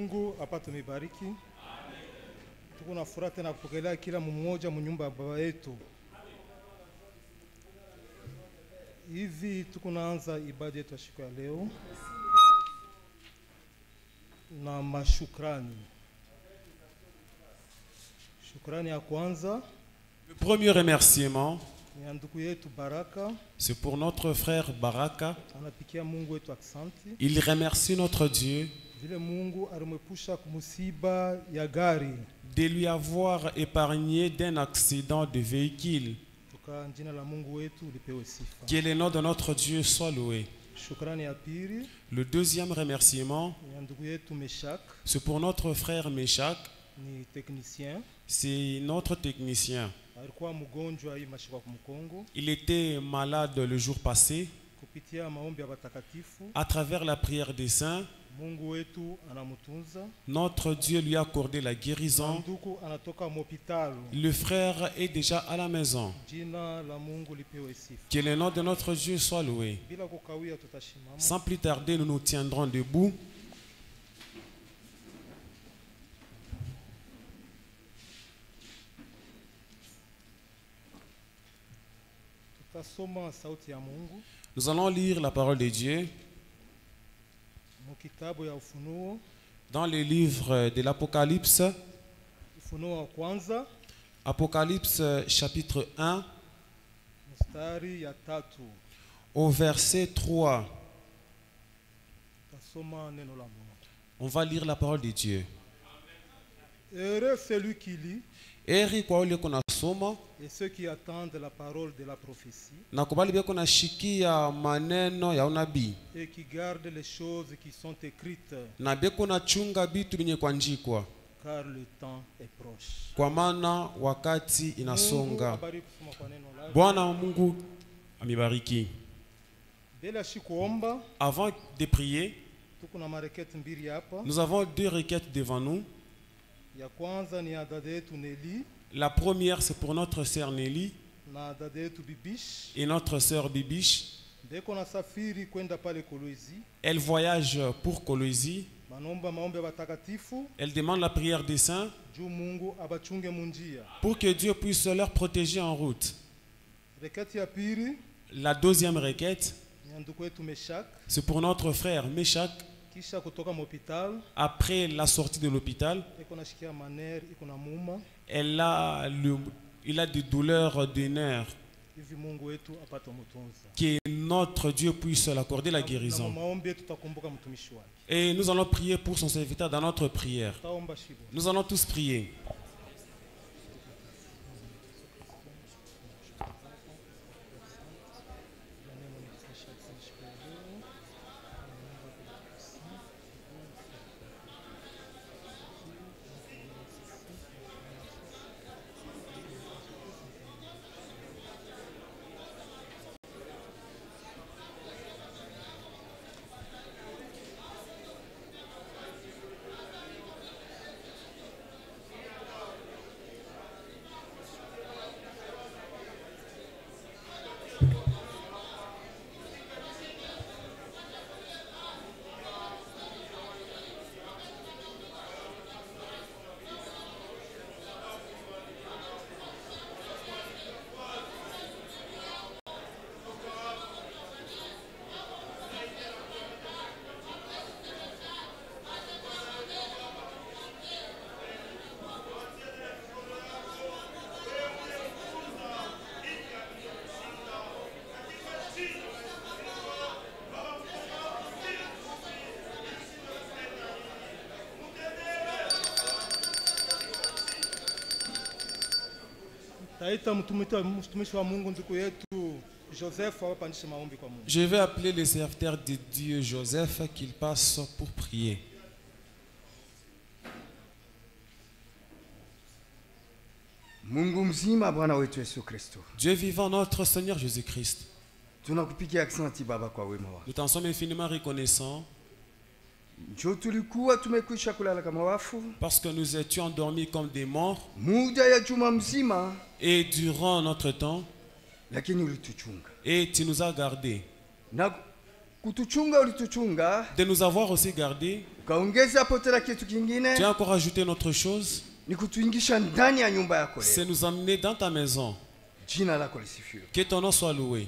Mungu apate mibariki. Tuko na furaha tena kupokelea kila mmoja mnyumba ya baba yetu. Hivi tukunaanza ibada yetu ya siku ya leo na mashukrani. Shukrani ya kwanza, Le premier remerciement, ni ndugu yetu Baraka. c'est pour notre frère Baraka. Anapikia Mungu wetu aksanti. Il remercie notre Dieu Vile Mungu alimepusha kumusiba ya gari. de lui avoir épargné d'un accident de véhicule. Tuka jina la Mungu wetu lipewe sifa. Que le nom de notre Dieu soit loué. Shukrani ya pili, Le deuxième remerciement, ni ndugu yetu Meshak, c'est pour notre frère Meshak. ni technicien. C'est notre technicien. Alikuwa mgonjwa hii mashika kwa Mkongo. Il était malade le jour passé. Kupitia maombi ya watakatifu, À travers la prière des saints, Mungu wetu anamutunza. notre Dieu lui a accordé la guérison. Ndugu anatoka mhopitalo. Le frère est déjà à la maison. Jina la Mungu lipewe sifa. Que le nom de notre Dieu soit loué. Bila kukawia tutashimama. Sans plus tarder, nous nous tiendrons debout. Tutasoma sauti ya Mungu Nous allons lire la parole de Dieu mu kitabu ya Ufunuo, dans le livre de l'Apocalypse. Ufunuo wa kwanza, Apocalypse chapitre 1 mstari ya 3. au verset 3. Tutasoma neno la Mungu. On va lire la parole de Dieu. Heureux celui qui lit Eri kwa ule kuna soma et ceux qui attendent la parole de la prophétie na kubali beko na shikia maneno ya unabii et qui gardent les choses qui sont écrites, na beko na chunga bitu binye kuandikwa, car le temps est proche. kwa maana wakati Mungu inasonga. abariki kusoma kwa neno lake. Bwana Mungu amibariki. Bila shi kuomba, Avant de prier, tuko na mareketi mbili hapa. nous avons deux requêtes devant nous. Ya kwanza ni ya dada yetu Nelly La première, c'est pour notre sœur Nelly na dada yetu Bibish. et notre sœur Bibish. Beko na safiri kwenda pale Kolwezi. Elles voyagent pour Kolwezi. Manomba maombi ya watakatifu Elles demandent la prière des saints juu Mungu abachunge munjia. pour que Dieu puisse leur protéger en route. Reketi ya pili La deuxième requête, ni ya ndugu yetu Meshak, c'est pour notre frère Meshak. kisha kutoka mhopital. Après la sortie de l'hôpital, Eko na shikia maner, iko na muma. il a des douleurs de nerfs. Hivi Mungu wetu apate mutunza. Que notre Dieu puisse l'accorder la Na guérison. maombi yetu tutakumbuka mtumishi wake. Et nous allons prier pour son serviteur dans notre prière. Taomba shibo. Nous allons tous prier. Taita mtumishi wa Mungu ndugu yetu Joseph awapandishe maombi kwa Mungu. Je vais appeler le serviteur de Dieu Joseph qu'il passe pour prier. Mungu mzima, Bwana wetu Yesu Kristo, Dieu vivant, notre Seigneur Jésus-Christ, tunakupigia aksanti Baba kwa wema wako. nous t'en sommes infiniment reconnaissants Njoo tulikuwa tumekwisha kulala kama wafu parce que nous étions endormis comme des morts muda ya juma mzima, et durant notre temps, lakini ulituchunga et tu nous as gardés. na kutuchunga ulituchunga, de nous avoir aussi gardés. ukaongeza hapo tena kitu kingine, Tu as encore ajouté une autre chose, ni kutuingisha ndani ya nyumba yako c'est leo. nous amener dans ta maison. Jina lako lisifiwe. Que ton nom soit loué.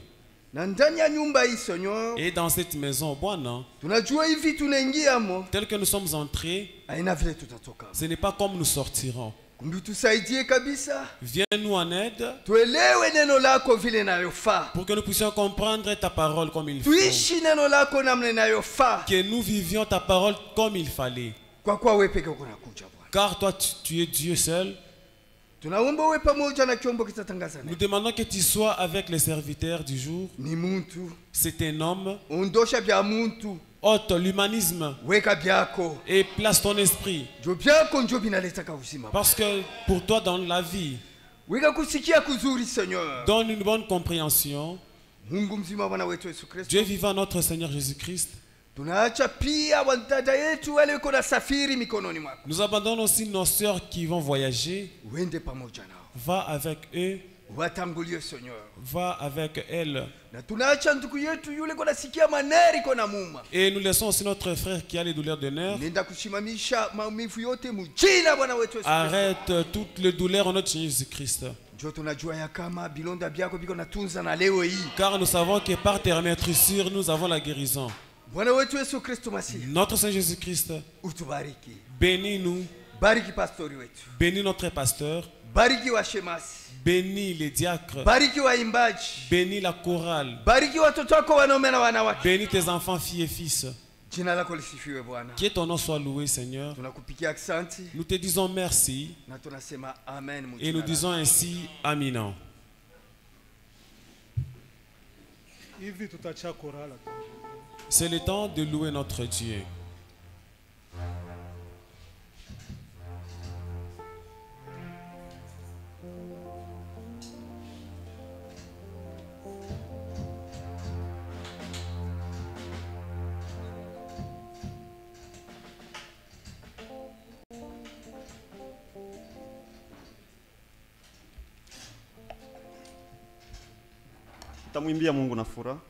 Na ndani ya nyumba hii Senyor, Et dans cette maison, Bwana, tunajua hivi tunaingiamo, tel que nous sommes entrés, haina vile tutatoka. ce n'est pas comme nous sortirons. Kumbi tusaidie kabisa, Viens-nous en aide tuelewe neno lako vile inayofaa, pour que nous puissions comprendre ta parole comme il faut. tuishi neno lako namna inayofaa, Que nous vivions ta parole comme il fallait. kwa kuwa wewe peke yako unakuja Bwana. Car toi, tu es Dieu seul. Tunaomba uwe pamoja na kiombo kitatangaza Nous neno. demandons que tu sois avec les serviteurs du jour. Ni muntu, C'est un homme. ondosha vya muntu, Ôte l'humanisme weka vyako, et place ton esprit. njo vyako njo vinaletaka uzima. Parce que pour toi, dans la vie, Weka kusikia kuzuri Senyor. donne une bonne compréhension. Mungu mzima Bwana wetu Yesu Kristo. Dieu vivant, notre Seigneur Jésus-Christ. Tunaacha pia wadada yetu wale wako na safiri mikononi mwako. Nous abandonnons aussi nos sœurs qui vont voyager. Uende pamoja nao. Va avec eux. Watangulie Senyor. Va avec elles. Na tunaacha ndugu yetu yule kwa nasikia maneri kwa muma. Et nous laissons aussi notre frère qui a les douleurs de nerfs. Nenda kushimamisha maumivu yote mujina Bwana wetu Yesu Kristo. Arrête toutes les douleurs en notre Seigneur Jésus-Christ. Njo tunajua ya kama bilonda byako biko natunza na leo hii. Car nous savons que par tes maîtresses, nous avons la guérison. Bwana wetu Yesu Kristo Masihi, Notre Seigneur Jésus-Christ, utubariki. bénis-nous, Bariki pastori wetu. bénis notre pasteur, Bariki wa shemasi. bénis les diacres, Bariki waimbaji. bénis la chorale, Bariki watoto wako wanaume na wanawake. bénis tes enfants, filles et fils. Jina lako lisifiwe Bwana. Que ton nom soit loué, Seigneur. Tunakupikia asante Nous te disons merci na tunasema amen mu et jina nous lako. disons ainsi Amen. Hivi tutacha korala tu. C'est le temps de louer notre Dieu. Tamwimbia Mungu na furaha.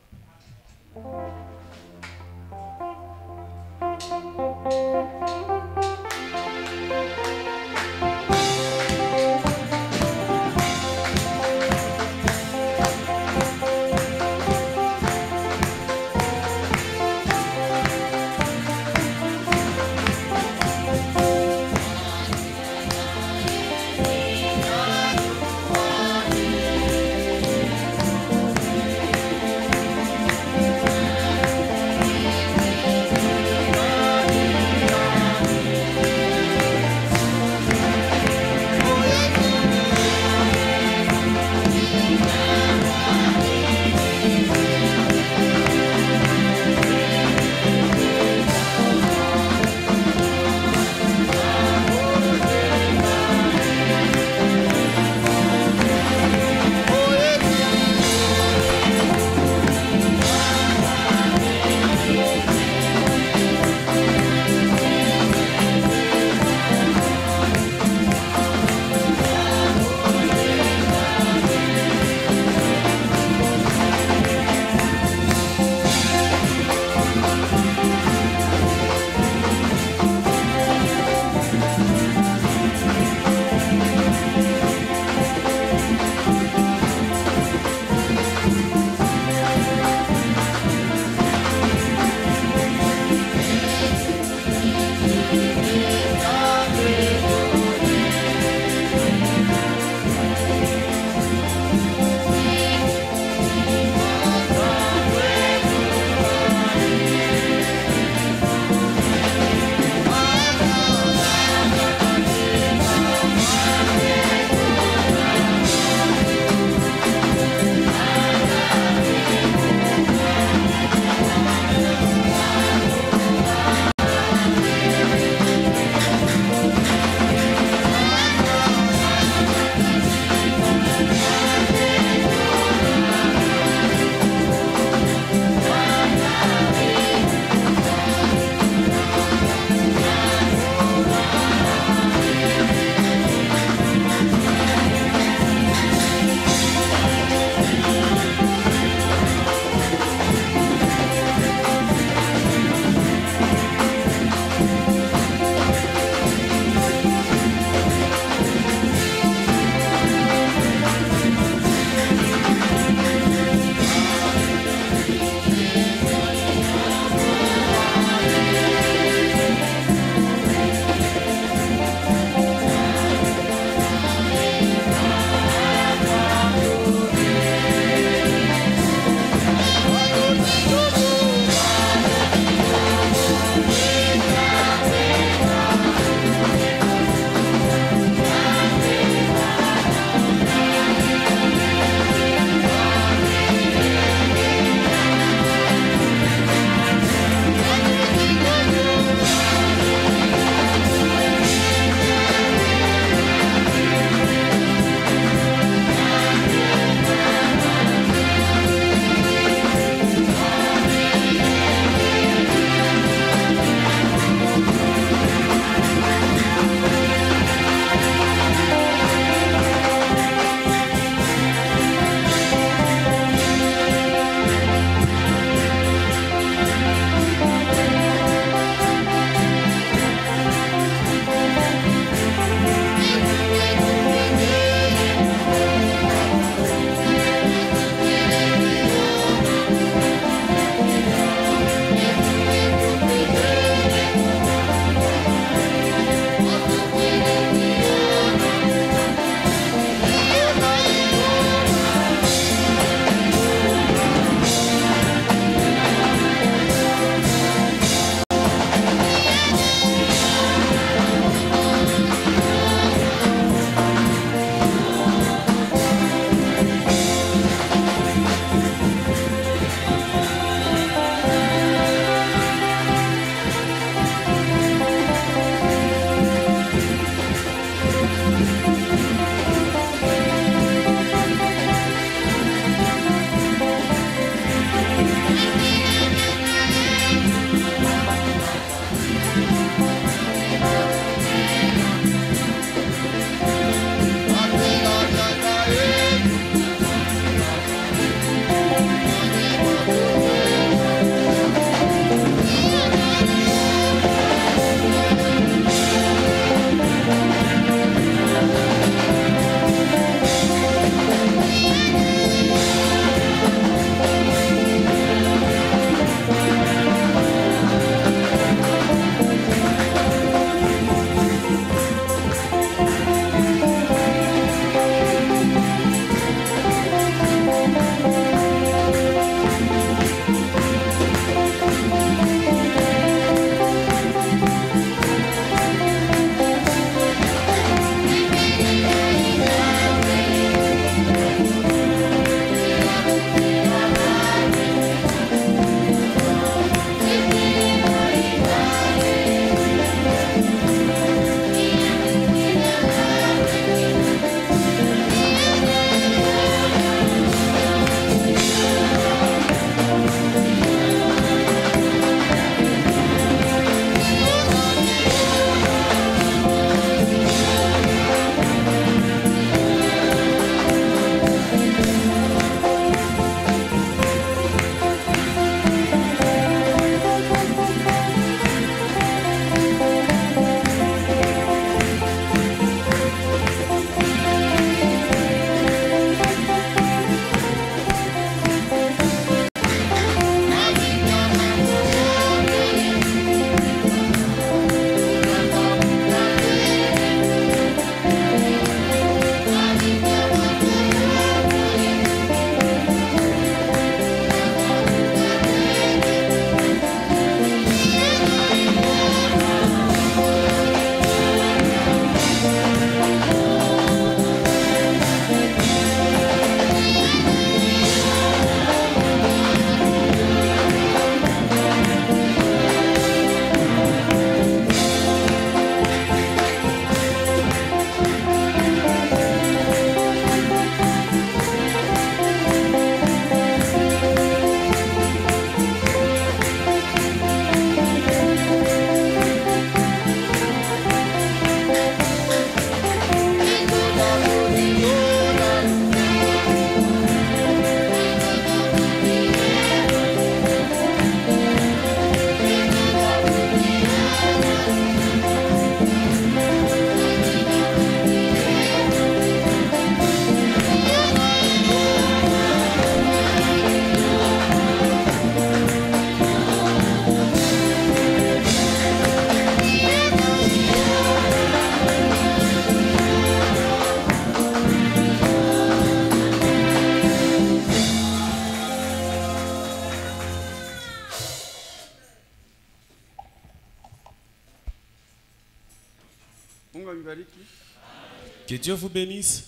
Que Dieu vous bénisse.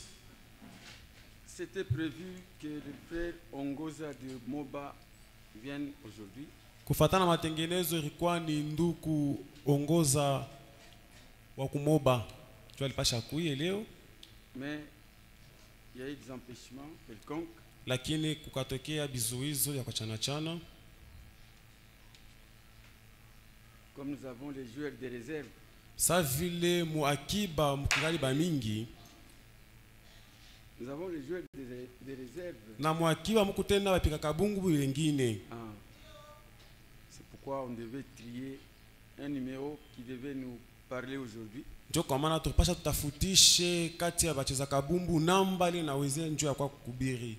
C'était prévu que le frère Ongoza de Moba vienne aujourd'hui. Kufatana matengenezo ilikuwa ni nduku Ongoza wa kumoba. Tu alipasha kuye leo. Mais il y a eu des empêchements quelconques. Lakini kukatokea bizuizo ya kuchana chana. Comme nous avons les joueurs de réserve. Sa vile muakiba mkingali ba mingi. Nous avons les joueurs de réserve. Na muakiba mukutenda bapika kabungu wengine. C'est pourquoi on devait trier un numéro qui devait nous parler aujourd'hui. Ndio kwa maana tupasha tutafutishe kati ya bacheza kabumbu namba ile naweze njoo ya kwa kubiri.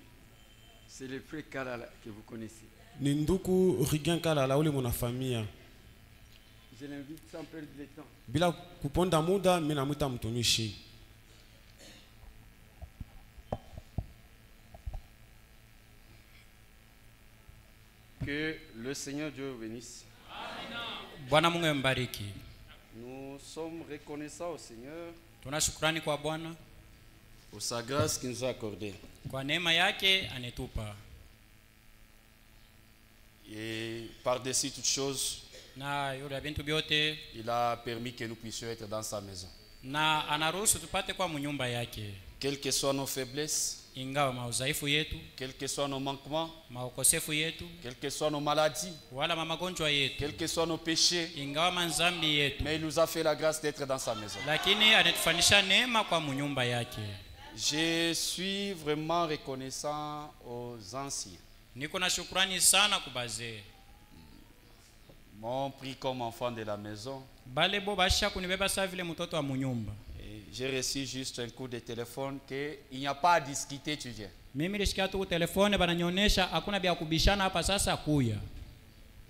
C'est le frère Kalala que vous connaissez. Ni nduku Rigien Kalala ule mwana familia. Je l'invite sans perdre de temps. Bila kuponda muda mimi namuita mtumishi. Que le Seigneur Dieu bénisse. Bwana Mungu ambariki. Nous sommes reconnaissants au Seigneur Tuna shukrani kwa Bwana pour sa grâce qu'il nous a accordée. kwa neema yake anetupa. Et par-dessus toutes choses, Na yule bintu byote il a permis que nous puissions être dans sa maison. na anaruhusu tupate kwa munyumba yake. Quelles que soient nos faiblesses, Ingawa maudhaifu yetu, quels que soient nos manquements, maukosefu yetu, quelles que soient nos maladies, wala magonjwa yetu, quels que soient nos péchés, ingawa manzambi yetu, mais il nous a fait la grâce d'être dans sa maison. lakini anatufanisha neema kwa munyumba yake. Je suis vraiment reconnaissant aux anciens. Niko na shukrani sana kubazee. M'ont pris comme enfant de la maison. Bale bo basha kunibeba saa vile mtoto wa munyumba. J'ai reçu juste un coup de téléphone qu'il n'y a pas à discuter, tu viens. Mimi nilishikia tu telefone bananionyesha hakuna bia kubishana hapa sasa kuya.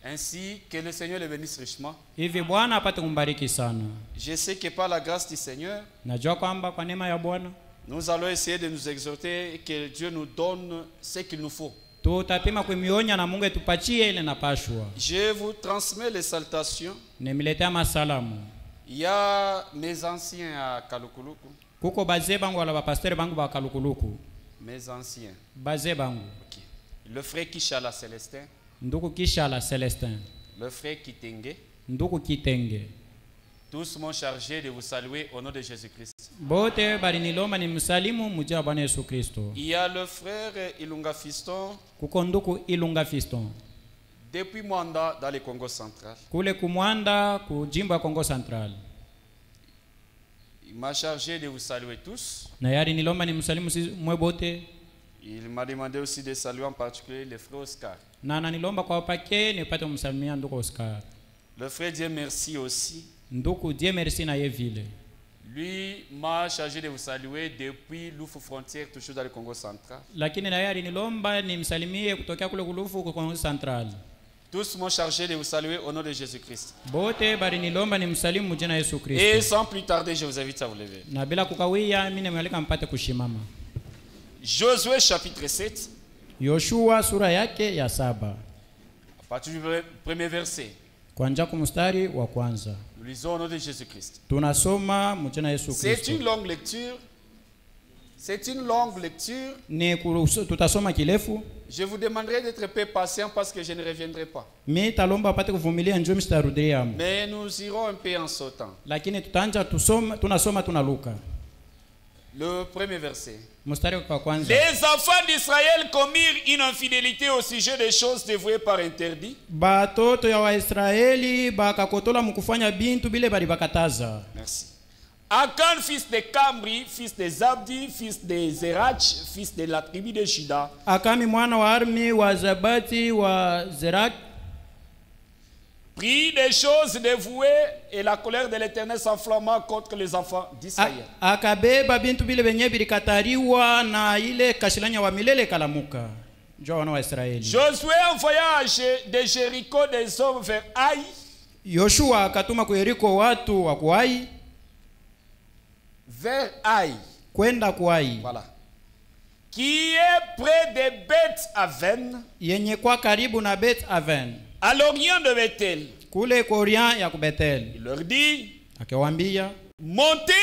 Ainsi que le Seigneur le bénisse richement. Hivi Bwana apate kumbariki sana. Je sais que par la grâce du Seigneur, Najua kwamba kwa neema ya Bwana nous allons essayer de nous exhorter et que Dieu nous donne ce qu'il nous faut. tutapima kumionya na Mungu etupatie ile napashwa. Je vous transmets les salutations. Nimiletea masalamu. Il y a mes anciens à Kalukuluku. Kuko bazee bangu wala bapasteur bangu ba Kalukuluku. Mes anciens. Bazee bangu. Okay. Le frère Kishala Célestin. Nduku Kishala Celestin. Le frère Kitenge. Nduku Kitenge. Tous m'ont chargé de vous saluer au nom de Jésus-Christ. Bote balinilomba ni msalimu mujia Bwana Yesu Kristo. Il y a le frère Ilunga Fiston. Kuko nduku Ilunga Fiston. Depuis Mwanda dans le Congo central. Kule kumwanda kujimbo ya Kongo Central. Il m'a chargé de vous saluer tous. Na yari nilomba ni msalimu mwe bote. Il m'a demandé aussi de saluer en particulier le frère Oscar. Na ananilomba kwa pake nipate kumsalimia nduku Oscar. Le frère Dieu merci aussi. Nduku Dieu merci na ye vile. Lui m'a chargé de vous saluer depuis Lufu Frontière, toujours dans le Congo central. Lakini na yari nilomba nimsalimie kutokea kule kulufu kwa Kongo Central. Tous m'ont chargé de vous saluer au nom de Jésus-Christ. Bote bari nilomba nimsalimu mjina Yesu Kristo. Et sans plus tarder, je vous invite à vous lever. Na bila kukawia mimi nimealika mpate kushimama. Josué chapitre 7. Yoshua sura yake ya 7. À partir du premier verset. Kuanzia kumstari wa kwanza. Nous lisons au nom de Jésus-Christ. Tunasoma mjina Yesu Kristo. C'est une longue lecture. C'est une longue lecture. Ni tutasoma kirefu. Je vous demanderai d'être peu patient parce que je ne reviendrai pas. Mimi talomba apate kuvumilia njoo mstarudia. Mais nous irons un peu en sautant. Lakini tutaanza tunasoma tunaluka. Le premier verset. Mstari wa kwanza. Les enfants d'Israël commirent une infidélité au sujet des choses dévouées par interdit. Batoto ya Waisraeli bakakotola mkufanya bintu bile bali bakataza. Merci. Akan, fils de Kamri, fils de Zabdi, fils de Zerach, fils de la tribu de Juda. Akami mwana wa Armi wa Zabati wa Zerak prit des choses dévouées et la colère de l'Éternel s'enflamma contre les enfants d'Israël. Akabeba bintu bile benye bilikatariwa na ile kashilanya wa milele kalamuka. Njoo wana wa Israeli. Josué envoya de Jéricho des hommes vers Aï. Yoshua akatuma ku Yeriko watu wa Kuai. Vers Aï. Kwenda Kuai. Voilà. Qui est près de Beth Aven. Yenye kwa karibu na Beth Aven. À l'orient de Bethel. Kule Korien ya Bethel. Il leur dit. Akawaambia. montez,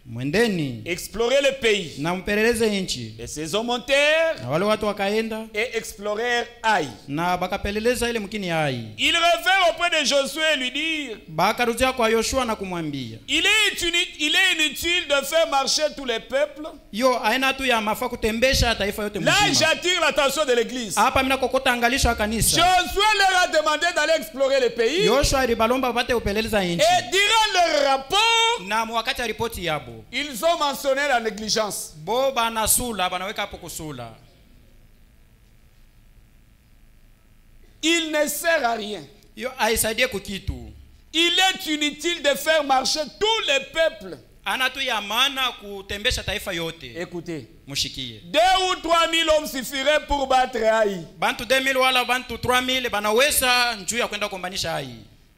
Mwendeni explorez le pays. na mpeleleze nchi. Et ces hommes montèrent Na wale watu wakaenda et explorèrent Aï. na bakapeleleza ile mkini ya Ai. Ils revinrent auprès de Josué et lui dirent, Bakarudia kwa Yoshua na kumwambia, il est inutile de faire marcher tous les peuples. yo aina tu ya mafa kutembesha taifa yote Là, mzima. j'attire l'attention de l'église. Hapa mina kokota angalisho ya kanisa. Josué leur a demandé d'aller explorer le pays. Yoshua alibalomba bapate upeleleza nchi. Et durant leur rapport, Na wakati ya ripoti yabo, ils ont mentionné la négligence. bo banasula banaweka hapo kusula. Il ne sert à rien. Yo aisaidie kukitu. Il est inutile de faire marcher tous les peuples. Ana tu ya maana kutembesha taifa yote. Écoutez, Mushikie. 2 ou 3 000 hommes suffiraient pour battre Aï. Bantu 2000 wala bantu 3000 banaweza njuu ya kwenda kumbanisha Ai.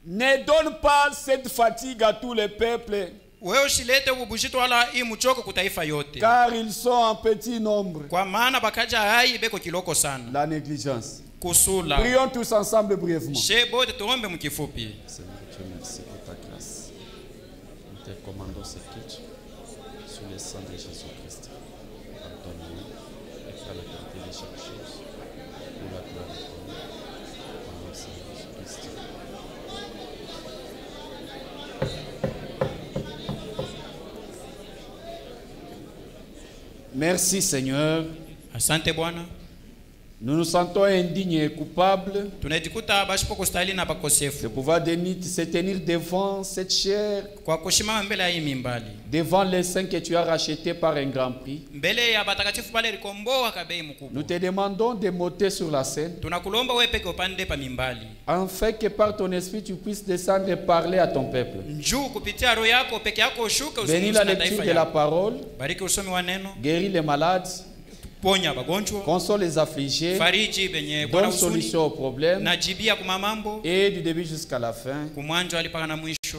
Ne donne pas cette fatigue à tous les peuples, Wewe usilete ubujito wala hii mchoko kutaifa yote. car ils sont en petit nombre. Kwa maana bakaja Ai beko kiloko sana. La négligence. Kusula. Prions tous ensemble brièvement. She bote tuombe mkifupi. Seigneur Dieu, merci pour ta grâce. Nous te commandons ce culte sous le sang de Jésus-Christ. Pardonne-nous et fais la qualité de chaque chose. Pour la gloire de ton nom. Au nom de Jésus-Christ. Merci Seigneur. Asante Bwana. Nous nous sentons indignes et coupables Tunajikuta bashipo kustahili na de bakosefu. pouvoir se tenir devant cette chair, Kwa kushimama mbele ya hii mimbali. devant les saints que tu as rachetés par un grand prix. Mbele ya batakatifu pale likomboa kabei Nous mkubwa. te demandons de monter sur la scène, Tunakulomba wewe peke upande pa mimbali. afin que par ton esprit tu puisses descendre et parler à ton peuple. Njoo kupitia roho yako peke yako ushuke Bénis uzungumze la na lecture taifa de la yako. parole, Bariki usomi wa neno, guéris les malades, ponya wagonjwa, console les affligés, fariji benye bwana donne usuni, solution aux problèmes, najibia kuma mambo, et du début jusqu'à la fin, kumwanjo alipaka na mwisho.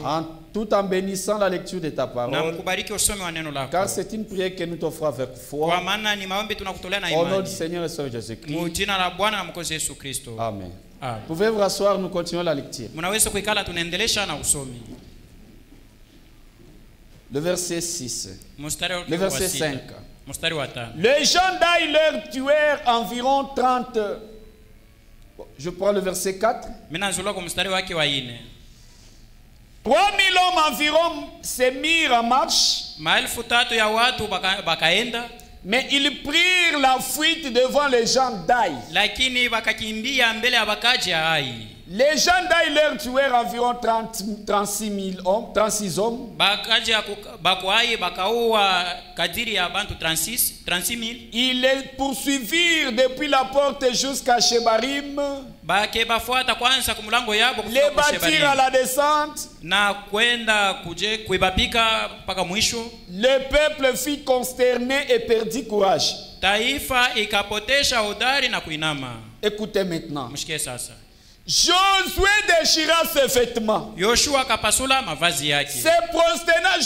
tout en bénissant la lecture de ta Na parole, mkubariki usomi wa neno lako. car c'est une prière que nous t'offrons avec Kwa foi, maana ni maombi tunakutolea na au nom du imani. Seigneur et Sauveur Jésus-Christ. Mu jina la Bwana na Mwokozi Yesu Kristo. Amen. Amen. Pouvez-vous vous rasseoir, nous continuons la lecture. Mnaweza kuikala tunaendelesha na usomi. Le verset 6. Mstari wa Le verset sita. 5. Mstari wa 5. Les gens d'Aï leur tuèrent environ 30. Je prends le verset 4. Mimi nazulua kwa mstari wake wa 4. 3000 hommes environ se mirent en marche, Maelfu tatu ya watu bakaenda, mais ils prirent la fuite devant les gens d'Aï. lakini bakakimbia mbele ya bakaji ya Ai. Les gens d'Aï leur tuèrent environ 36 hommes. Bakaji ya bakwai bakaua kadiri ya bantu 36,000. Ils les poursuivirent depuis la porte jusqu'à Shebarim, Bake bafuata kwanza kumulango yabo les bâtirent à la descente. na kwenda kuje kuibapika mpaka mwisho. Le peuple fut consterné et perdit courage. Taifa ikapotesha udari na kuinama. Écoutez maintenant. Mshike sasa. Josué déchira ses vêtements, Yoshua akapasula mavazi yake. se prosterna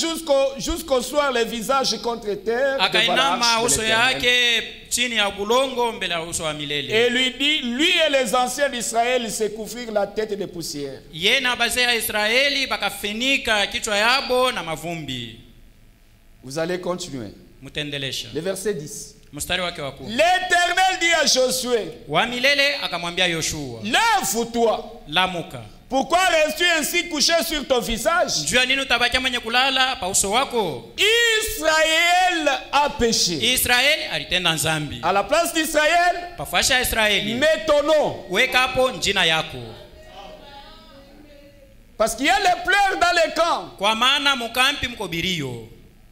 jusqu'au soir le visage contre terre devant la Akainama arche de uso l'Éternel. yake chini ya bulongo mbele ya uso wa milele. Et lui dit, lui et les anciens d'Israël se couvrirent la tête de poussière. Ye na bazee ya Israeli bakafinika kichwa yabo na mavumbi. Vous allez continuer. Mutendelesha. Le verset 10. Mstari wake wa 10. L'Éternel dit à Josué, Wa milele akamwambia Yoshua, lève-toi. lamuka. Pourquoi restes-tu ainsi couché sur ton visage? Njua nini utabakia mwenye kulala pa uso wako? Israël a péché. Israeli alitenda nzambi. À la place d'Israël, Pafasha ya Israeli, mets ton nom. weka hapo njina yako. Parce qu'il y a les pleurs dans les camps. Kwa maana mukampi mko birio.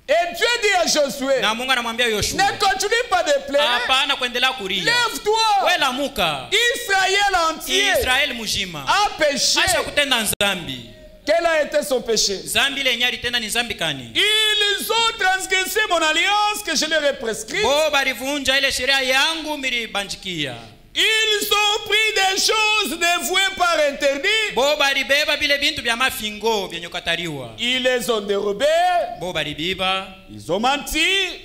Et Dieu dit à Josué, Na Mungu anamwambia Yoshua, ne continue pas de pleurer. hapana kuendelea kulia. Lève-toi. We lamuka. Israël entier Israeli mujima a péché. asha kutenda nzambi. Quel a été son péché? Zambi lenye alitenda ni zambi kani? Ils ont transgressé mon alliance que je leur ai prescrite. Bo balivunja ile sheria yangu milibanjikia. Ils ont pris des choses dévouées par interdit. Bo balibeba bile bintu bya mafingo byenye katariwa. Ils les ont dérobés. Bo balibiba, Ils ont menti.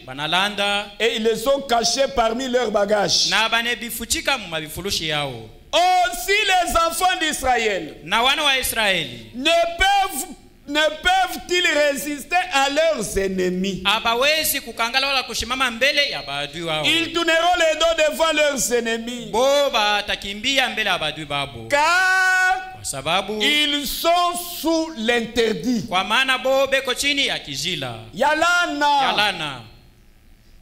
banalanda Et ils les ont cachés parmi leurs bagages. na bane bifuchika mu mabifulushi yao. Aussi les enfants d'Israël Na wana wa Israeli ne peuvent ne peuvent-ils résister à leurs ennemis? Abawezi kukangala wala kushimama mbele ya maadui wao. Ils tourneront les dos devant leurs ennemis. Bo batakimbia mbele ya maadui babo. Car Kwa sababu ils sont sous l'interdit. kwa maana bo beko chini ya kijila. Yalana.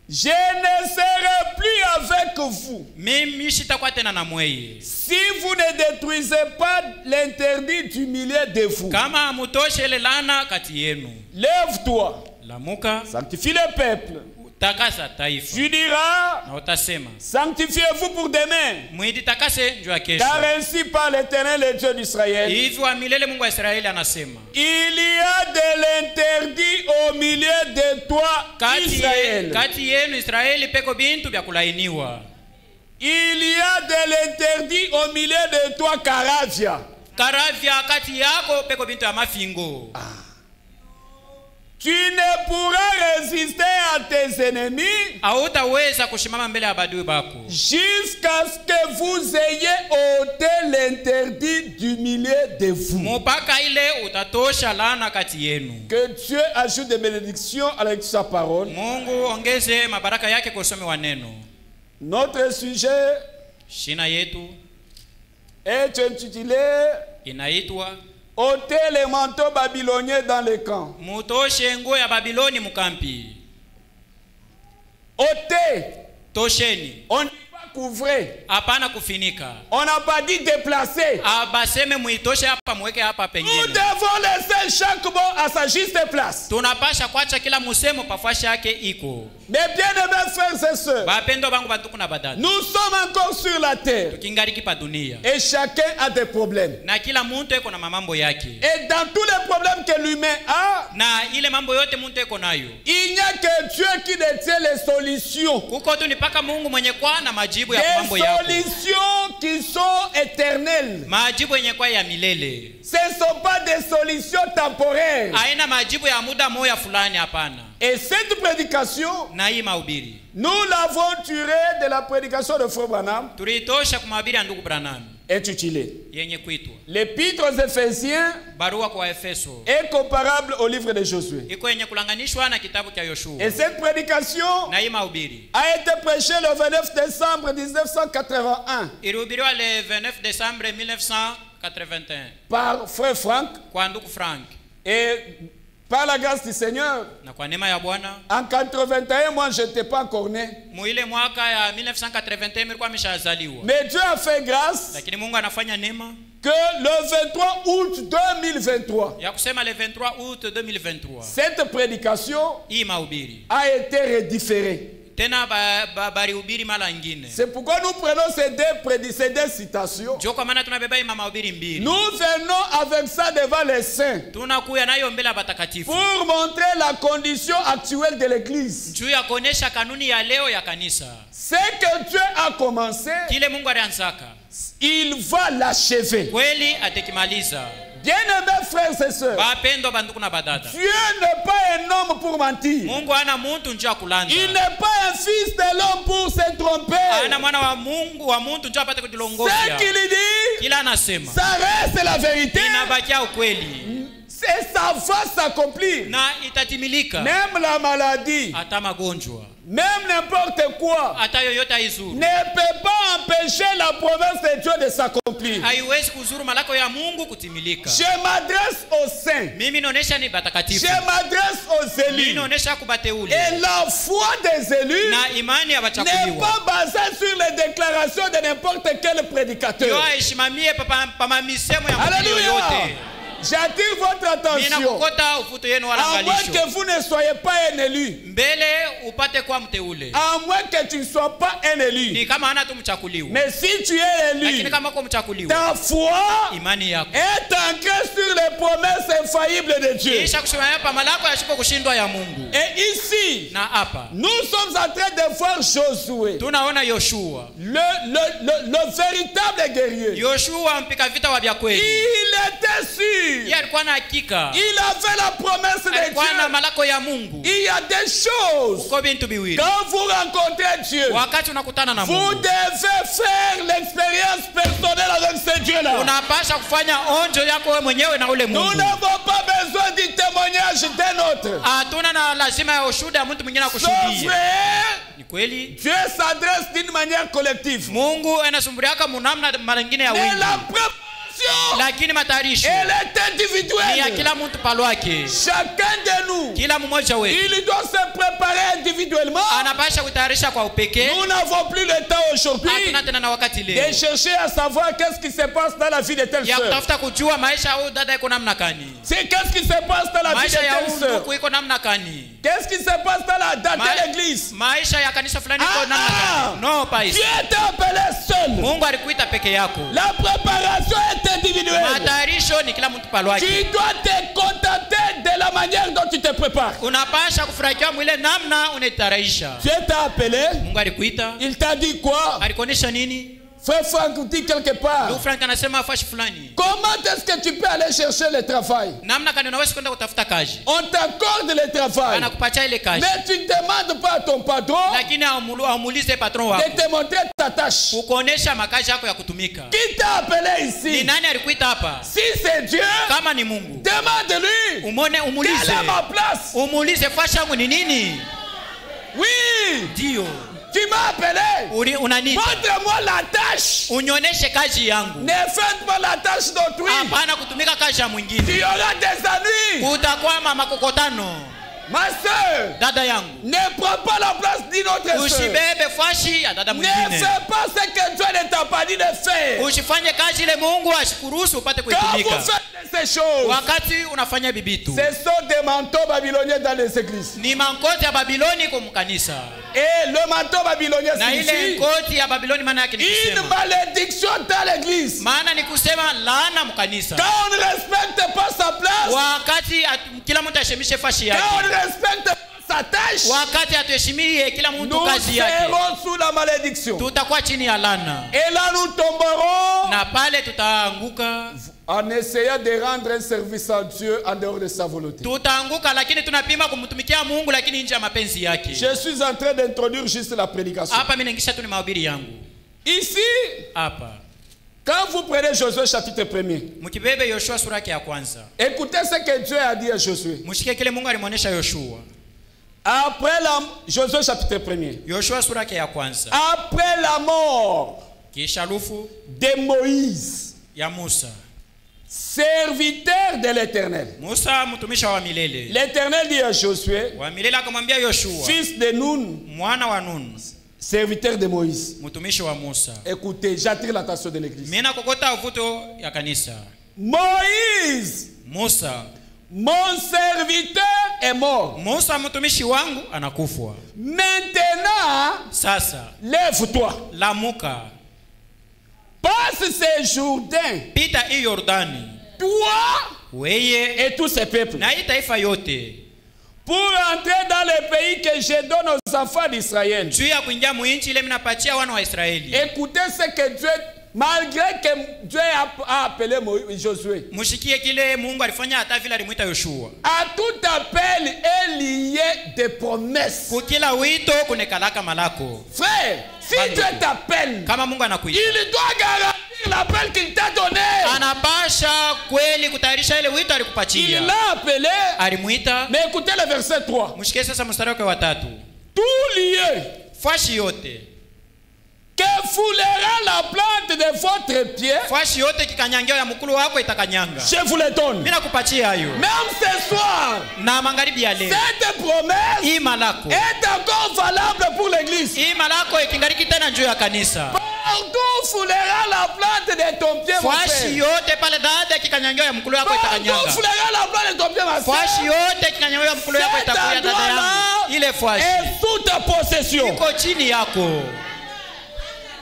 Je ne serai plus avec vous Mimi sitakuwa tena na mweye. si vous ne détruisez pas l'interdit du milieu de vous. Kama mutoshe ile lana kati yenu. Lève-toi, Lamuka sanctifie le peuple. takasa taifa. Tu diras, Na utasema sanctifiez-vous pour demain. mwidi takase njua kesho. Car ainsi parle l'Éternel, le Dieu d'Israël. Hivi wa milele Mungu wa Israeli anasema. Il y a de l'interdit au milieu de toi, Israël. Kati yenu Israeli peko bintu vya kulainiwa. Il y a de l'interdit au milieu de toi, Caravia. Karavya kati yako peko bintu ya mafingo. Tu ne pourras résister à tes ennemis Hautaweza kushimama mbele ya badui bako jusqu'à ce que vous ayez ôté l'interdit du milieu de vous. mpaka ile utatosha lana kati yenu. Que Dieu ajoute des bénédictions avec sa parole. Mungu ongeze mabaraka yake kwa usomi wa neno. Notre sujet Shina yetu est intitulé inaitwa ôter les manteaux babyloniens dans les camps. mutoshe nguo ya Babiloni mukampi. Ôter, Tosheni, on ne dit pas couvrir. hapana kufinika. On n'a pas dit déplacer. Abaseme muitoshe hapa mweke hapa Nous pengine. devons laisser chaque mot à sa juste place. Tunapasha kuacha kila musemo pafasha yake iko. Mes bien-aimés frères et sœurs, Bapendo bangu batuku na badada. nous sommes encore sur la terre Tukingariki pa dunia. et chacun a des problèmes. Na kila muntu eko na mambo yake. Et dans tous les problèmes que l'humain a, Na ile mambo yote muntu eko nayo. il n'y a que Dieu qui détient les solutions. Kuko tu ni paka Mungu mwenye kwa na majibu ya Des mambo yako. solutions qui sont éternelles. Majibu yenye kwa ya milele. Ce ne sont pas des solutions temporaires. Haina majibu ya muda moya fulani hapana. Et cette prédication, Na hii mahubiri nous l'avons tirée de la prédication de Frère Branham, tulitosha kwa mahubiri ya ndugu Branham intitulée yenye kuitwa L'Épître aux Éphésiens barua kwa Efeso. est comparable au livre de Josué. Iko yenye kulanganishwa na kitabu cha Yoshua. Et cette prédication Na hii mahubiri a été prêchée le 29 décembre 1981 ilihubiriwa le 29 Desembre 1981 par Frère Franck kwa ndugu Frank. et par la grâce du Seigneur. Na kwa neema ya Bwana En 81, moi, je n'étais pas encore né. muile mwaka ya 1981 nilikuwa nimeshazaliwa. Mais Dieu a fait grâce Lakini Mungu anafanya neema que le 23 août 2023, ya kusema le 23 août 2023 cette prédication hii mahubiri a été redifférée. tena barihubiri mara nyingine. C'est pourquoi nous prenons ces deux citations. Jo kwa maana tunabeba hii mahubiri mbili. Nous venons avec ça devant les saints Tunakuya nayo mbele ya batakatifu. pour montrer la condition actuelle de l'Église. Juu ya kuonesha kanuni ya leo ya kanisa. Ce que Dieu a commencé, Kile Mungu alianzaka il va l'achever. kweli atekimaliza. Bien-aimés frères et sœurs, Bapendo banduku na badada. Dieu n'est pas un homme pour mentir. Mungu hana muntu njoo kulanda. Il n'est pas un fils de l'homme pour se tromper. Hana mwana wa Mungu muntu apate Ce kujilongosha. qu'il dit, Kila anasema ça reste la vérité. inabakia ukweli Et ça va s'accomplir. na itatimilika. Même la maladie, Hata magonjwa, même n'importe quoi, hata yoyote haizuru. ne peut pas empêcher la promesse de Dieu de s'accomplir. Haiwezi kuzuru malako ya Mungu kutimilika. Je m'adresse aux saints. Mimi naonesha ni Je batakatifu. m'adresse aux Mimi élus. naonesha kubateule. Et la foi des élus Na imani ya n'est bachakuliwa. pas basée sur les déclarations de n'importe quel Yo prédicateur. aishimamie pama misemo ya mtu Alléluia. yoyote. J'attire votre attention. Ninakukota ufuto yenu wala À moins angalisho. que vous ne soyez pas un élu. Mbele upate kuwa mteule. À moins que tu ne sois pas un élu. Ni kama hana tu mchakuliwa. Mais si tu es Lakini élu, kama uko mchakuliwa, ta foi imani yako est ancrée sur les promesses infaillibles de Dieu. kisha kusimamia pa malako yasipo kushindwa ya Mungu. Et ici, Na hapa nous sommes en train de voir Josué, tunaona Yoshua. le véritable guerrier. Yoshua mpika vita wa vya kweli. Il était sûr. Yeye alikuwa na hakika. Il avait la promesse de Alikuwa na Dieu. malako ya Mungu. Il y a des choses. Uko bintu biwili. Quand vous rencontrez Dieu, Wakati unakutana na vous Mungu, devez faire l'expérience personnelle avec ce Dieu-là. unapasha kufanya onjo yako wewe mwenyewe na ule Nous Mungu. n'avons pas besoin du témoignage d'un autre. Hatuna na lazima ya ushuhuda mtu mwingine Son akushuhudie. frère, Ni kweli Dieu s'adresse d'une manière collective. Mungu anasumbuliaka munamna mara nyingine ya Mais wingi, la préparation, lakini matayarisho elle est ni ya individuelle. kila mtu palwake. Chacun de nous, Kila mmoja wetu il doit se préparer individuellement. anapasha kutayarisha kwa upekee. Nous n'avons plus le temps aujourd'hui Hatuna tena na wakati de leo chercher à savoir qu'est-ce qui se passe dans la vie de telle ya sœur. kutafuta kujua maisha ya huyu dada iko namna gani, C'est qu'est-ce qui se passe dans la vie de maisha ya telle huyu sœur. ndugu iko namna gani, Qu'est-ce qui se passe dans telle église. maisha ya kanisa fulani iko namna Ah, gani. No pais, Dieu t'a appelé seul. Mungu alikuita peke yako. La préparation est individuelle. Matayarisho ni kila mtu palwake. Tu dois te contenter de la manière dont tu te prépares. Unapasha kufurahikia mwile namna unatarahisha. Dieu t'a appelé. Mungu alikuita, Il t'a dit quoi? alikuonesha nini? Frère Franck dit quelque part. Ndugu Frank anasema fashi fulani, Comment est-ce que tu peux aller chercher le travail? namna kani unaweza kwenda kutafuta kazi, On t'accorde le travail. anakupatia ile kazi, Mais tu ne demandes pas à ton patron lakini amuulize patron wako de te montrer ta tâche. kukuonesha makazi yako ya kutumika. Qui t'a appelé Ni ici? nani alikuita hapa? Si c'est Dieu, Kama ni Mungu, demande-lui. umone, Quelle umuulize, est ma place? umuulize fashi yangu ni nini. Oui, Ndio tu m'as appelé. unaniita, Montre-moi la tâche. unioneshe kazi yangu. Ne faites pas la tâche d'autrui. Hapana kutumika kazi ya mwingine, Tu auras des ennuis. utakwama makokotano. Ma soeur, Dada yangu, ne prends pas la place d'une autre soeur. usibebe fashi ya dada Ne mwingine. fais pas ce que Dieu ne t'a pas dit de faire. Usifanye kazi ile Mungu asikuruhusu upate Quand vous kuitumika. faites ces choses, Wakati unafanya bibitu, ce sont des manteaux babyloniens dans les églises. ni mankoti ya Babiloni kwa mkanisa, Et le manteau babylonien na ile signifie koti ya Babiloni maana yake ni une kusema, malédiction dans l'église. maana ni kusema laana mkanisa. Quand on ne respecte pas sa place, Wakati kila mtu aheshimishe fashi quand on yake, ne respecte pas sa tâche, wakati atuheshimie kila mtu nous kazi yake, serons sous la malédiction. tutakuwa chini ya laana, Et là, nous tomberons na pale tutaanguka. en essayant de rendre un service à Dieu en dehors de sa volonté. Tutaanguka, lakini tunapima kumtumikia Mungu, lakini nje ya mapenzi yake. Je suis en train d'introduire juste la prédication. Hapa mimi naingisha tu ni mahubiri yangu Ici, hapa. quand vous prenez Josué chapitre 1er, Mkibebe Yoshua sura yake ya kwanza, écoutez ce que Dieu a dit à Josué. mshike kile Mungu alimwonyesha Yoshua. Après la Josué chapitre 1er, Yoshua sura yake ya kwanza, après la mort kisha lufu de Moïse, ya Musa. serviteur de l'Éternel. Musa mtumisha wa milele. L'Éternel dit à Josué, Wa milele akamwambia Yoshua, fils de Nun, mwana wa Nun, serviteur de Moïse. mtumishi wa Musa. Écoutez, j'attire l'attention de l'église. Mimi nakokota uvuto ya kanisa. Moïse, Musa, mon serviteur est mort. Musa mtumishi wangu anakufwa. Maintenant, Sasa lève-toi. lamuka, Passe ces Jourdains, pita hii Yordani, toi weye et tous ces peuples, na hii taifa yote, pour entrer dans le pays que je donne aux enfants d'Israël. juu ya kuingia mwinchi ile minapatia wana wa Israeli. Écoutez ce que Dieu, malgré que Dieu a appelé Josué, Mushikie kile Mungu alifanya hata vile alimuita Yoshua. à tout appel est lié des promesses. Kukila wito kunekalaka malako. Frère, si Banduku. Dieu t'appelle, Kama Mungu anakuita, il doit garantir l'appel qu'il t'a donné. anapasha kweli kutayarisha ile wito Il alikupatia. l'a appelé. Alimuita. Mais écoutez le verset 3. Mshike sasa mstari wake wa 3. Tout lieu Fashi yote, que foulera la plante de votre pied, fashi yote kikanyangio ya mkulu wako itakanyanga. je vous le donne. Mimi nakupatia hayo. Même ce soir, Na magharibi ya leo, cette promesse hii malako, est encore valable pour l'église. hii malako ikingariki tena juu ya kanisa. Partout foulera la plante de ton pied, mon Fashi frère. yote pale dada kikanyangio ya mkulu wako Partout itakanyanga. foulera la plante de ton pied, ma Fashi soeur. yote kikanyangio ya mkulu wako Cet itakuya dada yangu. endroit-là Ile fashi est sous ta possession. iko chini yako.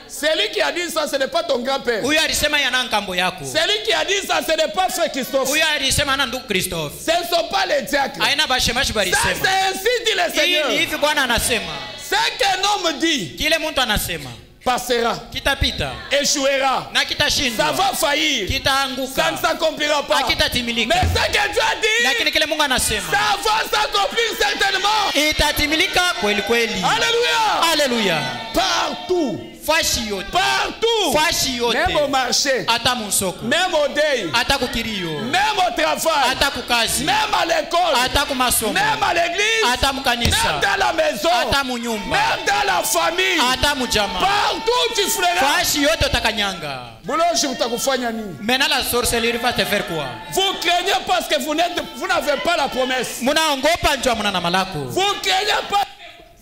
Celui qui a dit ça, ce n'est pas ton grand-père. Huyo alisema yana nkambo yako. Celui qui a dit ça, ce n'est pas frère Christophe. Huyo alisema ana ndugu Christophe. Ce ne sont pas les diacres. Haina bashemashi Ça, balisema. c'est ainsi dit le Hii Seigneur. ni hivi Bwana anasema. Ce qu'un homme dit Kile mtu anasema passera, kitapita échouera, na ça kitashindwa, va faillir, ça ne kitaanguka, s'accomplira pas. Mais hakitatimilika. ce que Dieu a dit, Lakini kile Mungu anasema ça va s'accomplir certainement. itatimilika kweli kweli. Alléluia. Haleluya. Partout fashi yote Partout. fashi yote Même au marché. hata musoko Même au deuil. hata kukirio Même au travail. hata kukazi Même à l'école. hata kumasomo Même à l'église. hata Même mukanisa dans la maison. hata munyumba Même dans la famille. hata mujama Partout tu feras. fashi yote utakanyanga. Boulogne utakufanya nini? Maintenant la sorcellerie va te faire quoi? Vous craignez parce que vous n'avez pas la promesse. Munaongopa njoo muna na malako. Vous craignez pas.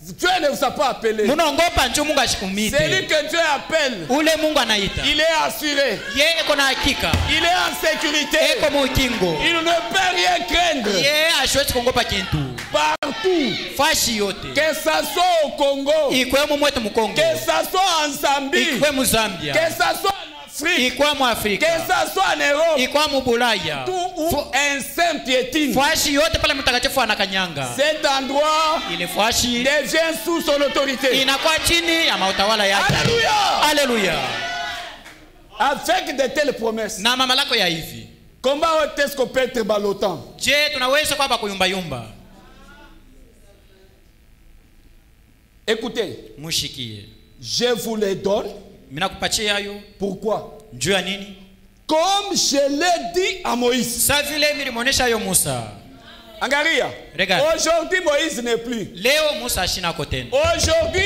Dieu ne vous a pas appelé. Munaongopa njoo Mungu ashikumite. Celui que Dieu appelle, Ule Mungu anaita. il est assuré. Yeye iko na hakika. Il est en sécurité. Eko mukingo. Il ne peut rien craindre. Yeye ashwezi kuongopa kintu. Partout. Fashi yote. Que ça soit au Congo. Ikwe mu mwetu Mukongo. Que ça soit en Zambie. Ikwe mu Zambia. Que ça soit en Afrique. Ikwe mu Afrika. Que ça soit en Europe. Ikwe mu Bulaya. Tout où un saint piétine. Fashi yote pale mtakatifu anakanyanga. Cet endroit Ile fashi devient sous son autorité. inakuwa chini ya mautawala yake. Alléluia. Alléluia. Avec de telles promesses. Na mama lako ya hivi. Comment est-ce qu'on peut être balotant? Je, tunaweza kwa kuyumba yumba. Écoutez, Mushikie. je vous les donne. Mina kupatia hayo. Pourquoi? Njoo ya nini? Comme je l'ai dit à Moïse. Sa vile nilimuonesha yo Musa. Angalia. Regarde. Aujourd'hui, Moïse n'est plus. Leo Musa ashina kotena. Aujourd'hui,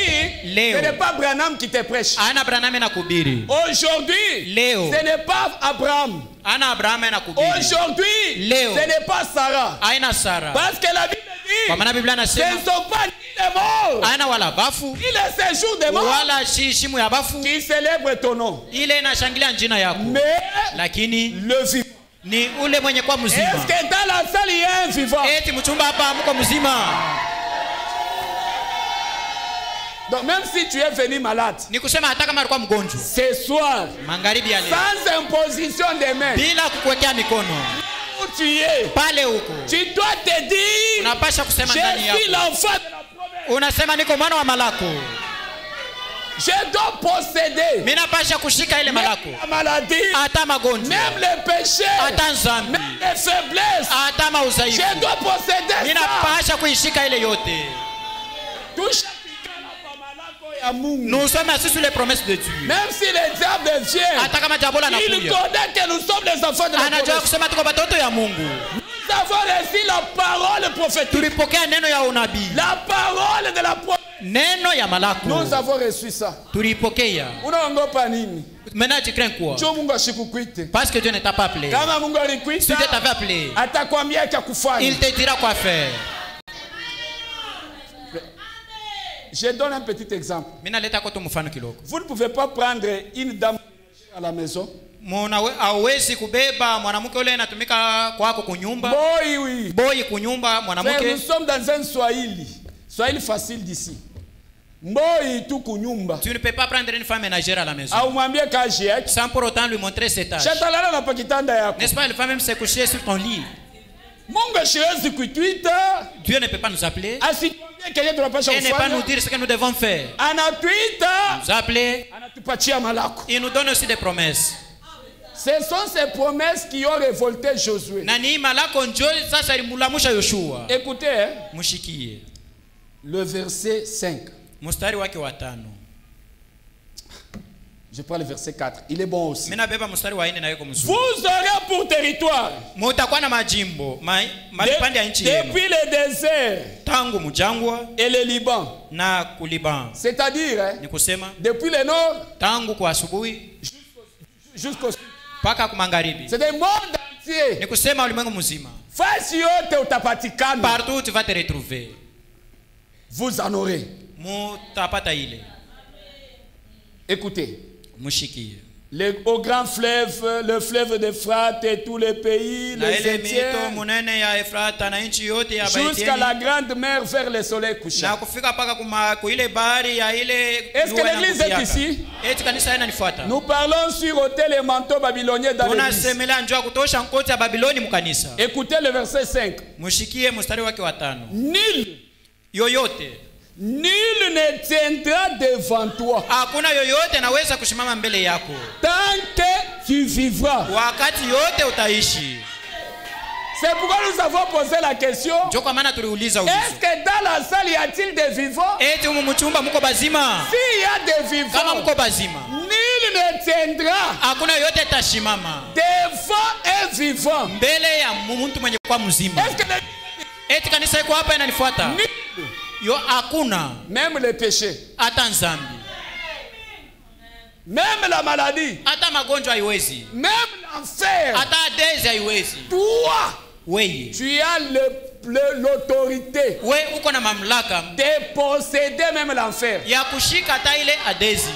Léo. ce n'est pas Branham qui te prêche. Ana Abraham na kubiri. Aujourd'hui, Léo. ce n'est pas Abraham. Ana Abraham na kubiri. Aujourd'hui, Léo. ce n'est pas Sarah. Aina Sara. Parce que la Bible Kwa dit, maana Biblia ce inasema ne sont pas ni les morts, ana wala bafu ni les séjours des morts wala shimu ya bafu qui célèbrent ton nom. ile inashangilia jina yako. Mais Lakini le vivant. ni ule mwenye kwa mzima. Est-ce que dans la salle il y a un vivant? Eti mchumba hapa mko mzima. Donc même si tu es venu malade, Ni kusema hata kama alikuwa mgonjwa. ce soir, Magharibi ya leo. sans imposition des mains, Bila kukuwekea mikono. où tu es, Pale huko. tu dois te dire, Unapasha kusema je ndani suis yako. l'enfant de la promesse. Unasema niko mwana wa malako. Je dois posséder Mimi napasha kushika ile malako. la maladie, Hata magonjwa. même les péchés, Hata nzambi. même les faiblesses. Hata maudhaifu. Je dois posséder Mimi ça. napasha kuishika ile yote. Touche ya Mungu. Nous sommes assis sur les promesses de Dieu. Même si le diable vient, Hata kama diabolo il anakuja. connaît que nous sommes les enfants de la Anajua promesse. kusema tuko watoto ya Mungu. Nous avons reçu la parole prophétique. Tulipokea neno ya unabii. La parole de la promesse. Neno ya malako. Nous avons reçu ça. Tulipokea. Unaogopa nini? Maintenant tu crains quoi? Njoo Mungu ashikukuite. Parce que Dieu ne t'a pas appelé. Kama Mungu Si alikuita, Dieu t'avait appelé, atakwambia cha kufanya. il te dira quoi faire. Je donne un petit exemple. Mimi naleta kwa tu mfano kidogo. Vous ne pouvez pas prendre une dame à la maison. Hawezi kubeba mwanamke yule anatumika kwako kunyumba. Boy, oui. Boy kunyumba Frère, mwanamke. nous sommes dans un Swahili. Swahili facile d'ici. Mboi tu kunyumba. Tu ne peux pas prendre une femme ménagère à la maison. Aumwambie kazi yake. Sans pour autant lui montrer ses tâches. Shatalala na pakitanda yako. N'est-ce pas, elle va même se coucher sur ton lit. Mungu shiwezi kuitwita. Dieu ne peut pas nous appeler. Asituambie kenye tunapasha Il ne peut pas nous kufanya. dire ce que nous devons faire. Anatuita. Nous appeler. Anatupatia malako. Il nous donne aussi des promesses. Ce sont ces promesses qui ont révolté Josué. Na ni malako njoo sasa ilimulamusha Yoshua. Écoutez, hein, Mushikie. le verset 5. Mstari wake wa 5. Je prends le verset 4. Il est bon aussi. Mimi nabeba mstari wa 4 na yuko mzuri. Vous aurez pour territoire Mutakuwa na majimbo, malipande ya nchi yenu. depuis le désert Tangu mjangwa et le Liban. na kuliban. C'est-à-dire, hein, Ni kusema depuis le nord tangu kwa asubuhi jusqu'au sud. mpaka kumangaribi. C'est le monde entier. Ni kusema ulimwengu mzima. Fasi yote utapatikana. Partout tu vas te retrouver. Vous en aurez. Mutapata ile. Écoutez. Mushikie. Au grand fleuve, le fleuve d'Euphrate et tous les pays, Na les ile mito Étiens, munene ya Efrata na nchi yote ya jusqu'à la Baitieni. grande mer vers le soleil Na couchant. kufika paka kuile bahari ya ile. Est-ce que l'église est ici? Eti kanisa inanifuata. Nous parlons sur hôtel et manteau babylonien dans l'église. Tunasemela njoo kutosha nkoti ya Babiloni mkanisa. Écoutez le verset 5. Mushikie mstari wake wa 5. Nul ne tiendra devant toi Hakuna yoyote naweza kusimama mbele yako. tant que tu vivras. Wakati yote utaishi. C'est pourquoi nous avons posé la question. Ndio kwa maana tuliuliza ulizo. Est-ce que dans la salle y a-t-il des vivants? Eti mumuchumba muko bazima? S'il y a des vivants, Kama muko bazima, nul ne tiendra hakuna yote tashimama devant un vivant. mbele ya mtu mwenye kwa mzima. Est-ce que Eti kanisa iko hapa inanifuata? Yo hakuna. même le péché, Hata nzambi, même la maladie, hata magonjwa haiwezi, même l'enfer, hata adezi haiwezi. toi, Wewe tu as l'autorité we uko na mamlaka de posséder même l'enfer. ya kushika hata ile adezi.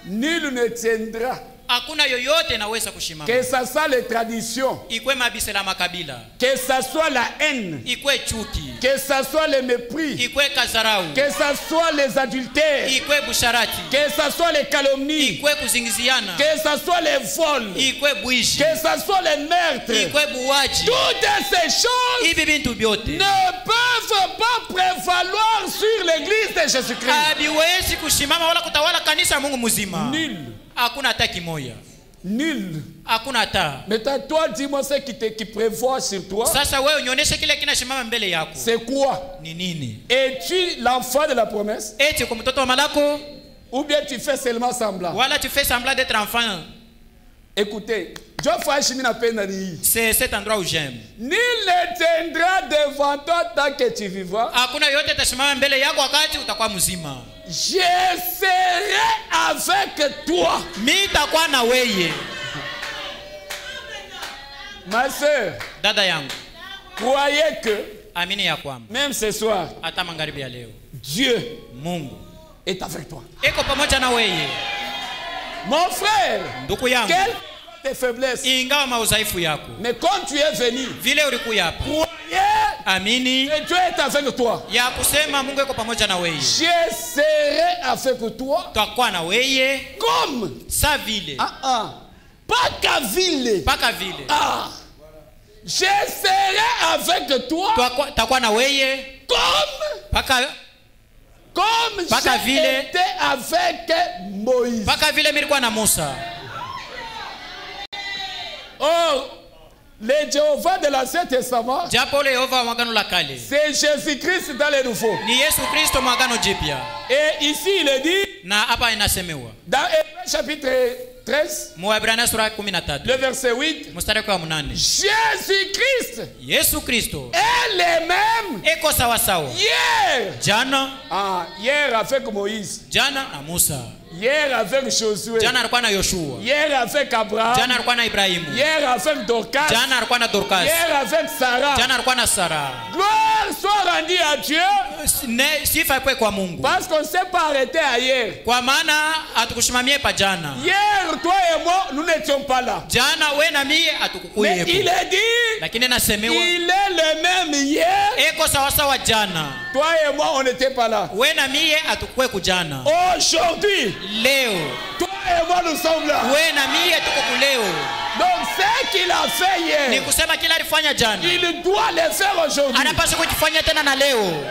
Nul ne tiendra. Hakuna yoyote naweza kushimama. Que ça soit les traditions, Ikwe mabise la makabila, que ça soit la haine, ikwe chuki, que ça soit le mépris, ikwe kazarau, que ça soit les adultères, ikwe busharati, que ça soit les calomnies, ikwe kuzingiziana, que ça soit les vols, ikwe bwishi, que ça soit les meurtres. ikwe buwaji. Toutes ces choses Hivi bintu vyote ne peuvent pas prévaloir sur l'église de Jésus-Christ. haviwezi kushimama wala kutawala kanisa la Mungu mzima. Nul. Hakuna hata kimoja. Nul. Hakuna hata. Maintenant, toi, dis-moi ce qui prévoit sur toi. Sasa wewe unionyeshe kile kinasimama mbele yako. C'est quoi? Ni nini? Es-tu l'enfant de la promesse? Eti kwa mtoto wa malako Ou bien tu fais seulement semblant? wala tu fais semblant d'être enfant. Écoutez, C'est cet endroit où j'aime. Nul ne tiendra devant toi tant que tu vivras. Hakuna yote tasimama mbele yako wakati utakuwa mzima. Je serai avec toi. Mimi nitakuwa na wewe. Ma sœur, Dada yangu, croyez que amini ya kwamba même ce soir, hata magharibi ya leo Dieu Mungu est avec toi. eko pamoja na wewe. Mon frère, Ndugu yangu, quelles sont tes faiblesses? ingawa maudhaifu yako, Mais quand tu es venu, vile ulikuja hapa, croyez amini que Dieu est avec toi. ya kusema Mungu eko pamoja na wewe. Je serai avec toi Tutakuwa na wewe comme sa vile, pas qu'à ville. paka vile. Je serai avec toi Tutakuwa na wewe comme Paka j'ai vile. été avec Moïse. paka vile nilikuwa na Musa. Oh, le Jéhovah de l'Ancien Testament, Japo ule Yehova wa Agano la Kale c'est Jésus-Christ dans le Nouveau. ni Yesu Kristo wa Agano Jipya. Et ici, il est dit, Na hapa inasemewa dans Hébreux chapitre 13, Mwaebrania sura 13 le verset 8, mstari wa 8, Jésus-Christ Yesu Kristo est le même eko sawa sawa hier. jana, Hier avec Moïse, jana na Musa, hier avec Josué, jana alikuwa na Yoshua, hier avec Abraham, jana alikuwa na Ibrahimu, hier avec Dorcas, jana alikuwa na Dorcas, hier avec Sarah. jana alikuwa na Sara. Gloire soit rendue à Dieu Sifa ikwe kwa Mungu, parce qu'on ne s'est pas arrêté ailleurs. kwa maana hatukushimamie pa jana. Hier, toi et moi, nous n'étions pas là. Jana we na mie Mais il hatukukuyepo, est dit, lakini nasemewa il est le même hier. eko sawa sawa jana. Toi et moi, on n'était pas là. We na mie hatukuwe kujana. Aujourd'hui, Leo toi et moi, nous sommes là. we na mie tuko kuleo. Donc, ce qu'il a fait Ni hier, kusema kila alifanya jana il doit le faire aujourd'hui. anapaswa kukifanya tena na leo.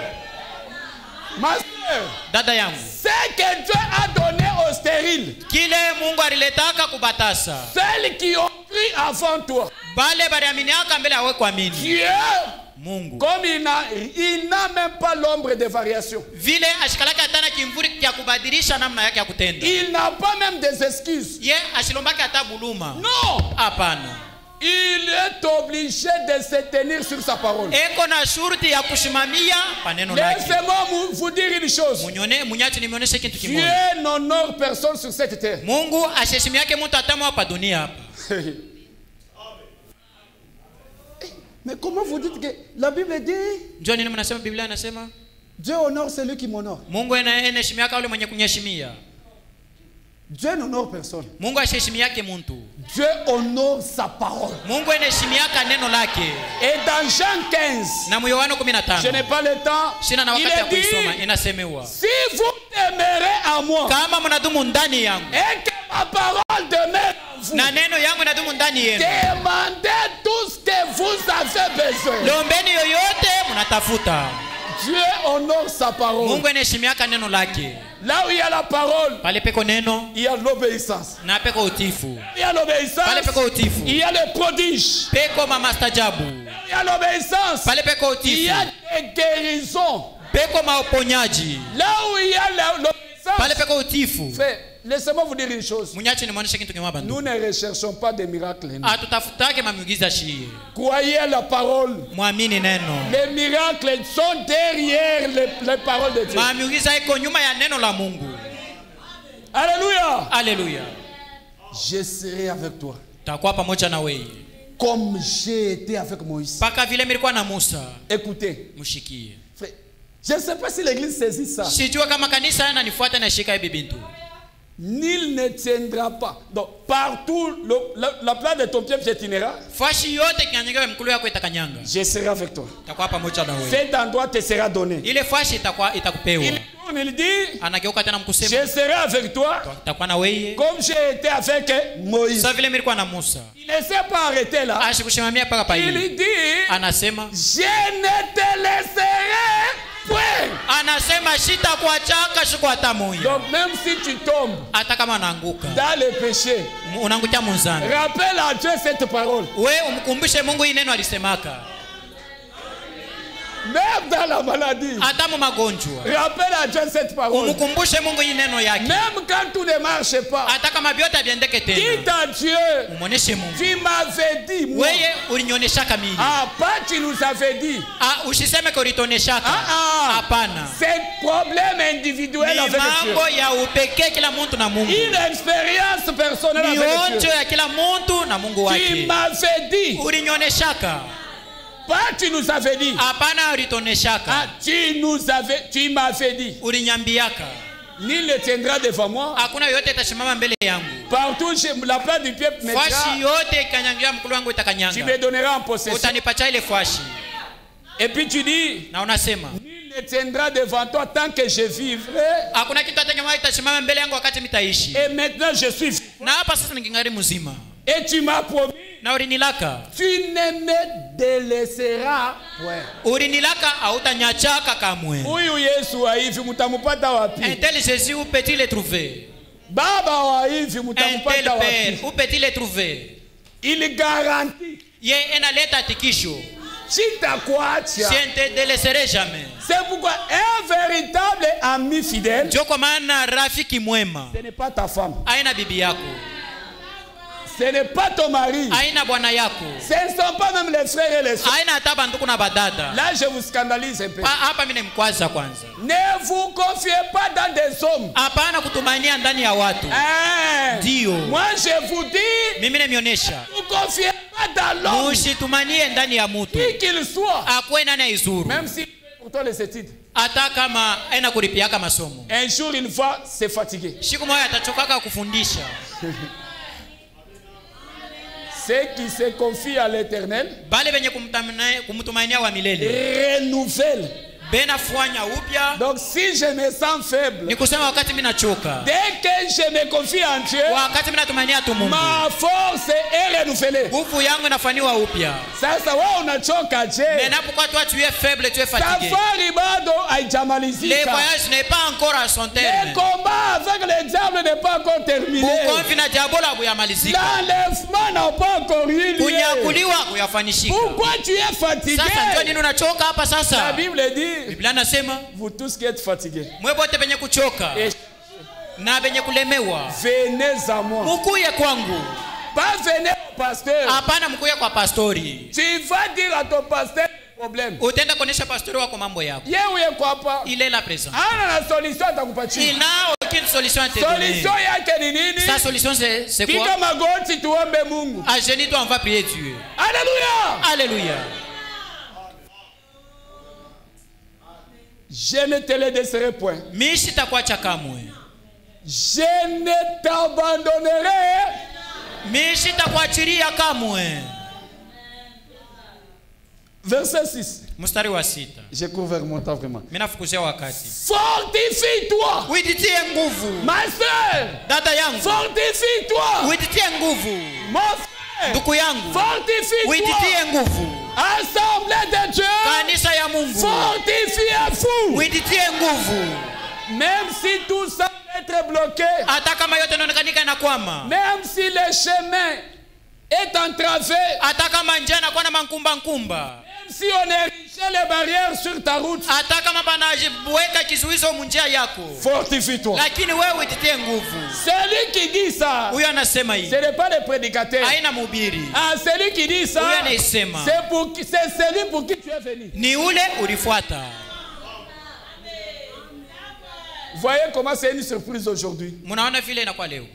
Ma soeur, Dada yangu, ce que Dieu a donné aux stériles, kile Mungu aliletaka kubatasa celles qui ont cru avant toi, bale baliaminiaka mbele awe kuamini Dieu, Mungu, comme il n'a même pas l'ombre de variation. vile ashikalaka hata na kimvuri ya kubadilisha namna yake ya kutenda. Il n'a pas même des excuses. Ye ashilombaka hata buluma. Non, Hapana, il est obligé de se tenir sur sa parole. eko na shurti ya kushimamia paneno lake. Laissez-moi vous dire une chose. Munyachi nimeonyesha kitu Dieu kimoja. n'honore personne sur cette terre. Mungu asheshimiake mtu atamu hapa dunia hapa. Mais comment vous dites que la Bible dit Njoo nini mnasema, Biblia inasema Dieu honore celui qui m'honore. Mungu anaheshimiaka yule mwenye kunyeshimia. Dieu n'honore personne. Mungu asheshimiake mtu. Dieu honore sa parole. Mungu anaheshimiaka neno lake. Et dans Jean 15, Na Yohana je 15 n'ai pas le temps, sina na il wakati ya est kuisoma, dit, inasemewa si vous demeurez en moi kama mnadumu ndani yangu et que ma parole demeure en vous, na neno yangu inadumu ndani yenu, demandez tout ce que vous avez besoin. lombeni yoyote mnatafuta. Dieu honore sa parole. Mungu anaheshimiaka neno lake. Là où il y a la parole, pale peko neno il y a l'obéissance. na peko utifu. Il y a l'obéissance, Pale peko utifu. il y a le prodige. Peko mamastajabu. Il y a l'obéissance, Pale peko il y utifu. a des guérisons. Peko mauponyaji. Là où il y a l'obéissance, Pale peko utifu. frère, laissez-moi vous dire une chose. Munyachi ni mwanisha kitu kimwa bandu. Nous ne recherchons pas des miracles. Atutafutake mamiugiza shie. Croyez à la parole. Mwamini neno. Les miracles sont derrière les paroles de Dieu. Mamiugiza iko nyuma ya neno la Mungu. Alléluia. Alléluia. Je serai avec toi. Takuwa pamoja na wewe. Comme j'ai été avec Moïse. Paka vile nilikuwa na Musa. Écoutez. Mushikie. Frère, je ne sais pas si l'église saisit ça. Sijua kama kanisa yananifuata na shika hivi bintu. Nul ne tiendra pas. Donc, partout, la place de ton pied piétinera. Fashi yote kinyanyaga mkulu yako itakanyanga. Je serai avec toi. Takuwa pamoja na wewe. Cet endroit te sera donné. Ile fashi itakupewa. Il tourne, il dit, Anageuka tena mkusema. je serai avec toi Takuwa na wewe. comme j'ai été avec Moïse. Sasa vile nilikuwa na Musa. Il ne s'est pas arrêté là. Ashikushimamia paka pa ile. Il dit, Anasema je ne te laisserai point. anasema sitakuachaka siku hata moja. Donc même si tu tombes Hata kama unaanguka. dans le péché, Unaangukia munzani. rappelle à Dieu cette parole. Wewe umkumbushe Mungu hii neno alisemaka. Même dans la maladie, Hata mu magonjwa. rappelle à Dieu cette parole. Umkumbushe Mungu hii neno yake. Même quand tout ne marche pas, Hata kama vyote haviendeke tena. dis à Dieu, Umuoneshe Mungu. tu m'avais dit, moi. Wewe ulinionyeshaka mimi. Ah, pas tu nous avais dit. Usiseme kwa ulitonyeshaka. Hapana. C'est problème individuel Ni avec Dieu. mambo ya upekee kila mtu na Mungu. Une expérience personnelle Ni avec onjo Dieu. ya kila mtu na Mungu Tu wake. m'avais dit. Ulinionyeshaka. Pas tu nous avais dit. Hapana ulitonyeshaka. Ah, tu m'avais dit. Ulinyambiaka. Nul ne tiendra devant moi. Hakuna yote itasimama mbele yangu. Partout la place du pied mettra. Fashi yote ikanyangia mkulu wangu Tu itakanyanga. me donneras en possession. Utanipatia ile fashi. Et puis tu dis, Na unasema nul ne tiendra devant toi tant que je vivrai. hakuna kitu hata kama itasimama mbele yangu wakati mitaishi. Et maintenant je suis vivant. Na hapa sasa nikingari mzima. Et tu m'as promis, Na ulinilaka. tu ne me délaisseras point. Ulinilaka hautanyachaka kamwe. Huyu Yesu wa hivi mtamupata Un wapi? tel Jésus où peut-il le trouver? Baba wa hivi Un tel mtamupata Père wapi? où peut-il le trouver? Il garantit, Ye enaleta hakikisho. sitakuacha. Je ne te délaisserai jamais. C'est pourquoi un véritable ami fidèle, Ndio kwa maana rafiki mwema ce n'est pas ta femme, aina bibi yako, ce n'est pas ton mari, aina bwana yako, ce ne sont pas même les frères et les sœurs. aina hata banduku na badada. Là, je vous scandalise un peu. Hapa mimi nimkwaza kwanza. Ne vous confiez pas dans des hommes. Hapana kutumania ndani ya watu. Ndio. Moi, je vous dis, Mimi nimeonyesha. ne vous confiez pas dans l'homme, Usitumanie ndani ya mtu. qui qu'il soit. Akwe nani aizuru. Même si pour toi les études, Hata kama aina kulipiaka masomo. un jour, une fois, c'est fatigué. Siku moja atachokaka kufundisha. Ceux qui se confient à l'éternel Bale benye kumtumainia wa milele. renouvellent. Bena fanya upya. Donc, si je me sens faible, Ni kusema wakati mimi nachoka. dès que je me confie en Dieu, Wakati mimi natumainia tu Mungu. ma force est renouvelée. Nguvu yangu inafanywa upya. Sasa wewe unachoka je? Mais pourquoi toi tu es faible, tu es fatigué? Safari bado Le haijamalizika. voyage n'est pas encore à son Le terme. combat avec le diable n'est pas encore terminé. Bukonfi na diabola kuyamalizika. L'enlèvement n'a pas encore eu lieu. Kunyakuliwa kuyafanishika. Pourquoi tu es fatigué? Sasa njoo nini unachoka hapa La sasa? Bible dit, Biblia nasema vous tous qui êtes fatigués, mwe bote benye kuchoka et na benye kulemewa venez à moi. mukuye kwangu. Pas venez au pasteur. Hapana mkuye kwa pastori. Tu vas dire à ton pasteur le problème. Utaenda kuonesha pastori wako mambo yako. Yeye yuko hapa. Il est là présent. Ana na solution atakupatia. Il n'a aucune solution à te donner. Solution yake ni nini? Sa solution c'est Piga quoi? magoti tuombe Mungu. À genoux toi on va prier Dieu. Alléluia. Alléluia. Je ne te le laisserai point. Mimi sitakuacha kamwe. Je ne t'abandonnerai. Mimi sitakuachilia kamwe. Verset 6. Mstari wa 6. Je cours vers mon temps vraiment. Mimi nafukuzia wakati. Fortifie-toi. Ujitie nguvu. Ma soeur. Dada yangu. Fortifie-toi. Ujitie nguvu. Mon frère. Ndugu yangu. Fortifie-toi. Ujitie nguvu. Assemblée de Dieu. Kanisa ya Mungu. Fortifiez-vous. Ujitie nguvu. Même si tout ça peut être bloqué, hata kama yote inaonekanika inakwama, même si le chemin est entravé, hata kama njia inakuwa na mankumba nkumba, même si on érige les barrières sur ta route, hata kama banajiweka kizuizo munjia yako, fortifie-toi. lakini wewe ititie nguvu. Celui qui dit ça, Huyo anasema hivi, ce n'est pas le prédicateur. haina mhubiri. Ah, celui qui dit ça, Huyo anasema c'est celui pour qui tu es venu. ni ule ulifuata. Voyez comment c'est une surprise aujourd'hui. Mnaona vile inakuwa leo.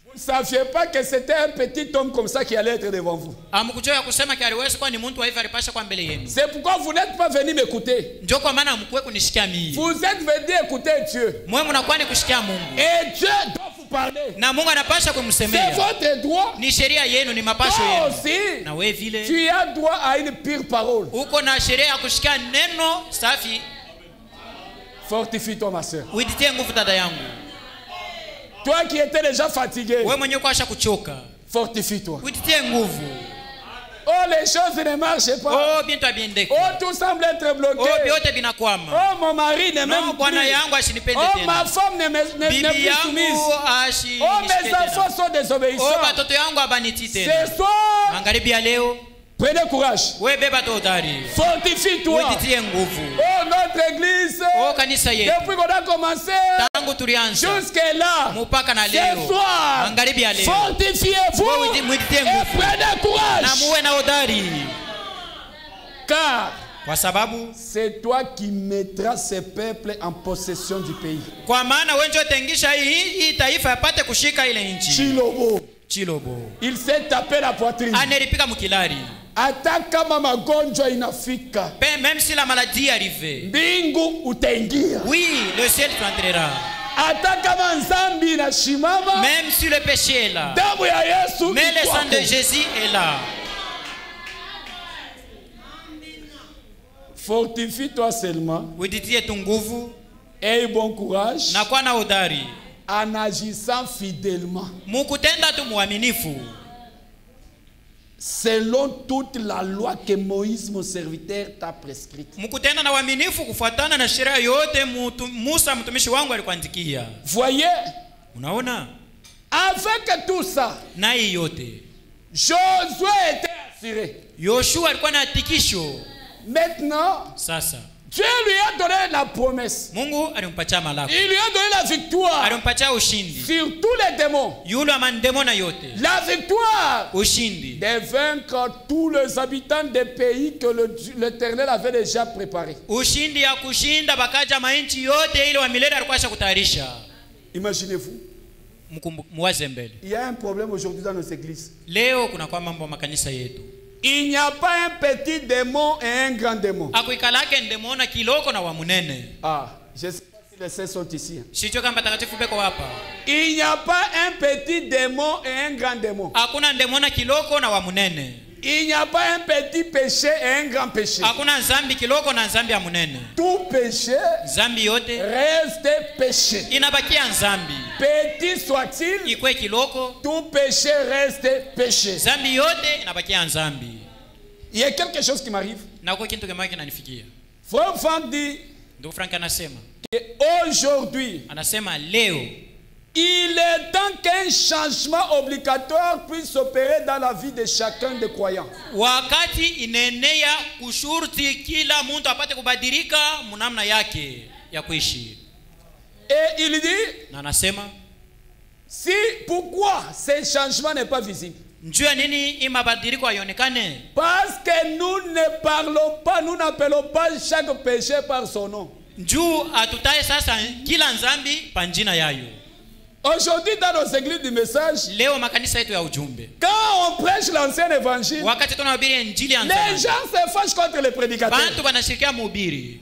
Vous ne saviez pas que c'était un petit homme comme ça qui allait être devant vous. Amkujua kusema kialiwezi kwa ni mtu wa hivi alipasha kwa mbele yenu. C'est pourquoi vous n'êtes pas venu m'écouter. Ndio kwa maana mkue kunishikia mimi. Vous êtes venu écouter Dieu. Mwe mnakuwa ni kushikia Mungu. Et Dieu doit vous parler. Na Mungu anapasha C'est kumsemea. votre droit. Ni sheria yenu, ni mapasho Toi yenu. aussi, Na wewe vile tu as droit à une pure parole. uko na sheria ya kushikia neno safi. Fortifie-toi, ma soeur. Uititie nguvu dada yangu. Toi qui étais déjà fatigué, Wewe mwenyewe kwasha kuchoka. fortifie-toi. Uititie nguvu. Oh, les choses ne marchent pas. Oh, bientôt biendeke. Oh, tout semble être bloqué. Oh, vyote vinakwama. Oh, mon mari ne No, m'aime bwana plus. yangu asinipende Oh, tena. ma femme n'est Bibi plus soumise. yangu ashi Oh, mes nishike tena. enfants sont Oh, désobéissants. batoto yangu abaniti tena. Ce soir, Magharibi ya leo, prenez courage. wewe beba todari. Fortifie-toi. Uititie nguvu. Oh, notre église, Oh, kanisa yetu. depuis qu'on a commencé, Tangu tulianza jusque-là, mpaka na ce leo. soir, Magharibi ya leo. fortifiez-vous Wewe muititie et nguvu. prenez Na courage. muwe na odari. Car Kwa sababu c'est toi qui mettras ce peuple en possession du pays. kwa maana wewe ndio tengisha hii taifa yapate kushika ile nchi. Chilobo. Chilobo. Il s'est tapé la poitrine. Aneripika mukilari. Hata kama magonjwa inafika, Même si la maladie arrive. mbingu utaingia. Oui, le ciel t'entrera. Hata kama nzambi inashimama, Même si le péché est là. damu ya Yesu Mais le iko sang de hapo. Jésus est là. Fortifie-toi seulement, Uititie tu nguvu aie bon courage na kuwa na udari. en agissant fidèlement Mukutenda tu muaminifu. selon toute la loi que Moïse, mon serviteur, t'a prescrite. Mukutenda na uaminifu kufuatana na sheria yote Musa mtumishi wangu alikuandikia. Voyez, Unaona? avec tout ça, Na hii yote. Josué était assuré. Yoshua alikuwa na hakikisho. Maintenant, Sasa Dieu lui a donné la promesse. Mungu alimpatia malako. Il lui a donné la victoire Alimpatia ushindi. sur tous les démons. Yule amandemo na yote. La victoire Ushindi. de vaincre tous les habitants des pays que l'Éternel avait déjà préparés. Ushindi ya kushinda bakaja mainchi yote ile wa milele alikuwa ashakutayarisha. Imaginez-vous, Muwaze mbele. il y a un problème aujourd'hui dans nos églises. Leo kuna kwa mambo makanisa yetu. Il n'y a pas un petit démon et un grand démon. Akuikalake ndemona kiloko na wa munene. Ah, je ne sais pas si les saints sont ici. Sijui kama takatifu beko hapa. Il n'y a pas un petit démon et un grand démon. Hakuna ndemona kiloko na wa munene. Il n'y a pas un petit péché et un grand péché. Hakuna nzambi kiloko na nzambi ya munene. Tout péché Nzambi yote reste péché. inabakia nzambi. Petit soit-il, Ikwe kiloko, tout péché reste péché. nzambi yote inabakia nzambi. Il y a quelque chose qui m'arrive. Na kwa kitu kama kinanifikia. Frère Franck dit Ndugu Frank anasema. qu'aujourd'hui, Anasema leo il est temps qu'un changement obligatoire puisse opérer dans la vie de chacun des croyants. wakati inenea kushurti kila mtu apate kubadilika munamna yake ya kuishi. Et il dit, Na anasema pourquoi ce changement n'est pas visible? njua nini hii mabadiliko haionekane? Parce que nous ne parlons pas, nous n'appelons pas chaque péché par son nom. Njuu atutaye sasa kila nzambi panjina yayo. Aujourd'hui, dans nos églises du message, Leo makanisa yetu ya ujumbe, quand on prêche l'ancien évangile, wakati tunahubiri injili ya les nzamani, gens se fâchent contre les prédicateurs. bantu banashirikia mhubiri.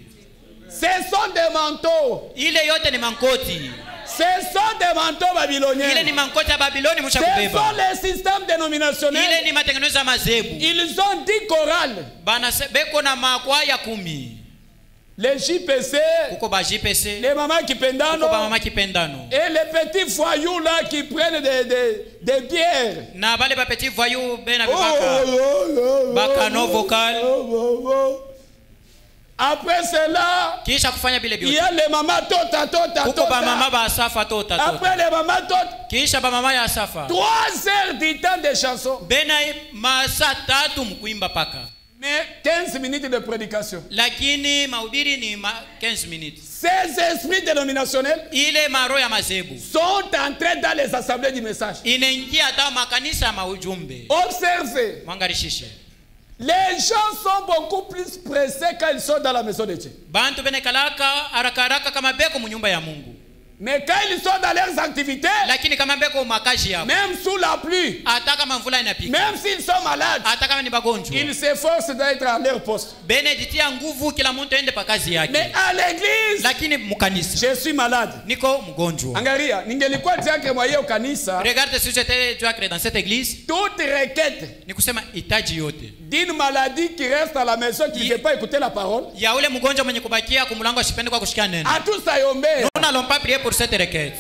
Ce sont des manteaux. Ile yote ni mankoti. Ce sont des manteaux babyloniens. Ile ni mankoti ya Babiloni Ce mshakubeba. sont les systèmes dénominationnels. Ile ni matengenezo ya mazebu. Ils ont 10 chorales. Bana beko na makwaya 10. Les JPC, Kuko ba JPC, les mamans qui kuko ba pendano, mama kipendano. et les petits voyous là qui prennent des bières. Na bale ba petit voyou bena bibaka. Bacano vocal. Après cela, kisha kufanya bile il y biote a les mamans tota. kuko ba mama ba Asafa tota Après les mamans tota, kisha ba mama ya Asafa 3 heures du temps de chansons. bena masa 3 mkuimba paka, Mais 15 minutes de prédication. lakini mahubiri ni 15 minutes. Ces esprits dénominationnels Ile maro ya mazebu sont entrés dans les assemblées du message. inaingia hata makanisa ya maujumbe. Observez, Mwangarishishe les gens sont beaucoup plus pressés quand ils sont dans la maison de Dieu. bantu bene kalaka haraka haraka kama beko munyumba ya Mungu, Mais quand ils sont dans leurs activités, lakini kama beko makaji yao, même sous la pluie, hata kama mvula inapika, même s'ils sont malades, hata kama ni bagonjwa, ils s'efforcent d'être à leur poste. beneditia nguvu kila mtu aende pa kazi Mais yake. à l'église, Lakini mukanisa je suis malade. niko mgonjwa. Angalia, ningelikuwa diacre mwa hiyo kanisa, Regarde si j'étais diacre dans cette église, toute requête ni kusema hitaji yote d'une maladie qui reste à la maison, qui ne veut pas écouter la parole, ya ule mgonjwa mwenye kubakia kumulango asipende kwa kushika neno. à tous à yombe. Nous n'allons pas prier pour cette requête.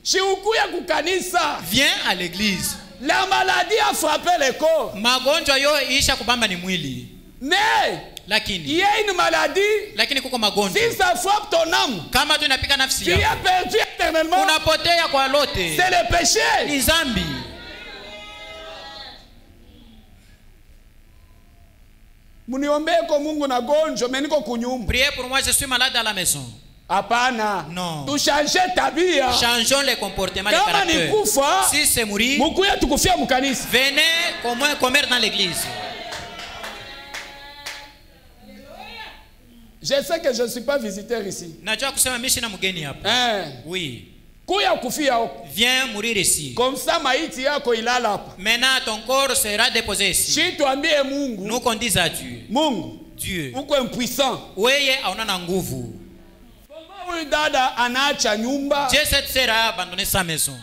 Si ukuya kukanisa, Viens à l'église. la maladie a frappé le corps. Magonjwa yo isha kubamba ni mwili. Mais il Lakini y a une maladie, kuko magonjwa. si ça frappe ton âme, Kama tu inapika nafsi tu as yako, perdu éternellement. unapotea kwa lote. C'est le péché. Ni zambi. Muniombee kwa Mungu na gonjo, mais niko kunyumba. Priez pour moi, je suis malade à la maison. Hapana. Non. Tu change tabia. Changeons les comportements, les Kama ni caractères. kufa, Si c'est mourir, mukuya tukufia mukanisa. venez commettre dans l'église. Je sais que je ne suis pas visiteur ici. Najua kusema mimi sina mgeni hapa. Hein. Oui. Kuya kufia huko. Viens mourir ici. Comme ça maiti yako ilala hapa. Maintenant ton corps sera déposé ici. Si tuambie Mungu, Nous qu'on dise à Dieu. Mungu, Dieu. uko impuissant. Weye hauna na nguvu. Huyu dada anaacha nyumba Dieu cette sœur a abandonné sa maison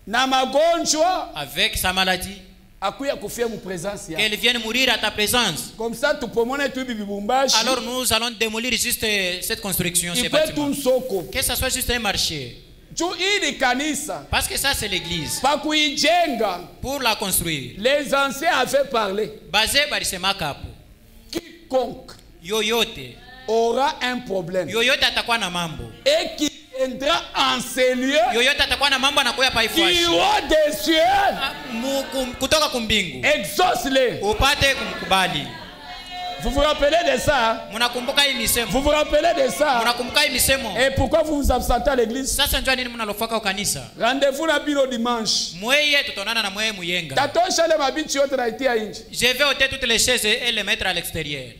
na magonjwa avec sa maladie. akuya kufia mu présence yako. Qu'elle vienne mourir à ta présence. Comme ça tupomone tu bibumbashi. Alors nous allons démolir juste cette construction, ces Ikwe tu bâtiments. soko. Que ça soit juste un marché. Juu hili kanisa Parce que ça c'est l'église. pa kuijenga, Pour la construire. les anciens avaient parlé. Basé balisemaka hapo. Quiconque Yoyote. aura un problème Yoyote atakuwa na mambo. et qui viendra en ces lieux Yoyote atakuwa na mambo anakuya pa qui ifuashi. haut des cieux, Kutoka kumbingu. exauce-les. Upate kumkubali. Vous vous rappelez de ça? Hein? Munakumbuka hii misemo. Vous vous rappelez de ça? Hein? Munakumbuka hii misemo. Et pourquoi vous vous absentez à l'église? Sasa njua nini munalofaka ukanisa? Rendez-vous na bino dimanche. Mweye tutaonana na mweye muyenga. Tatosha le mabiti yote na itia inji. Je vais ôter toutes les chaises et les mettre à l'extérieur.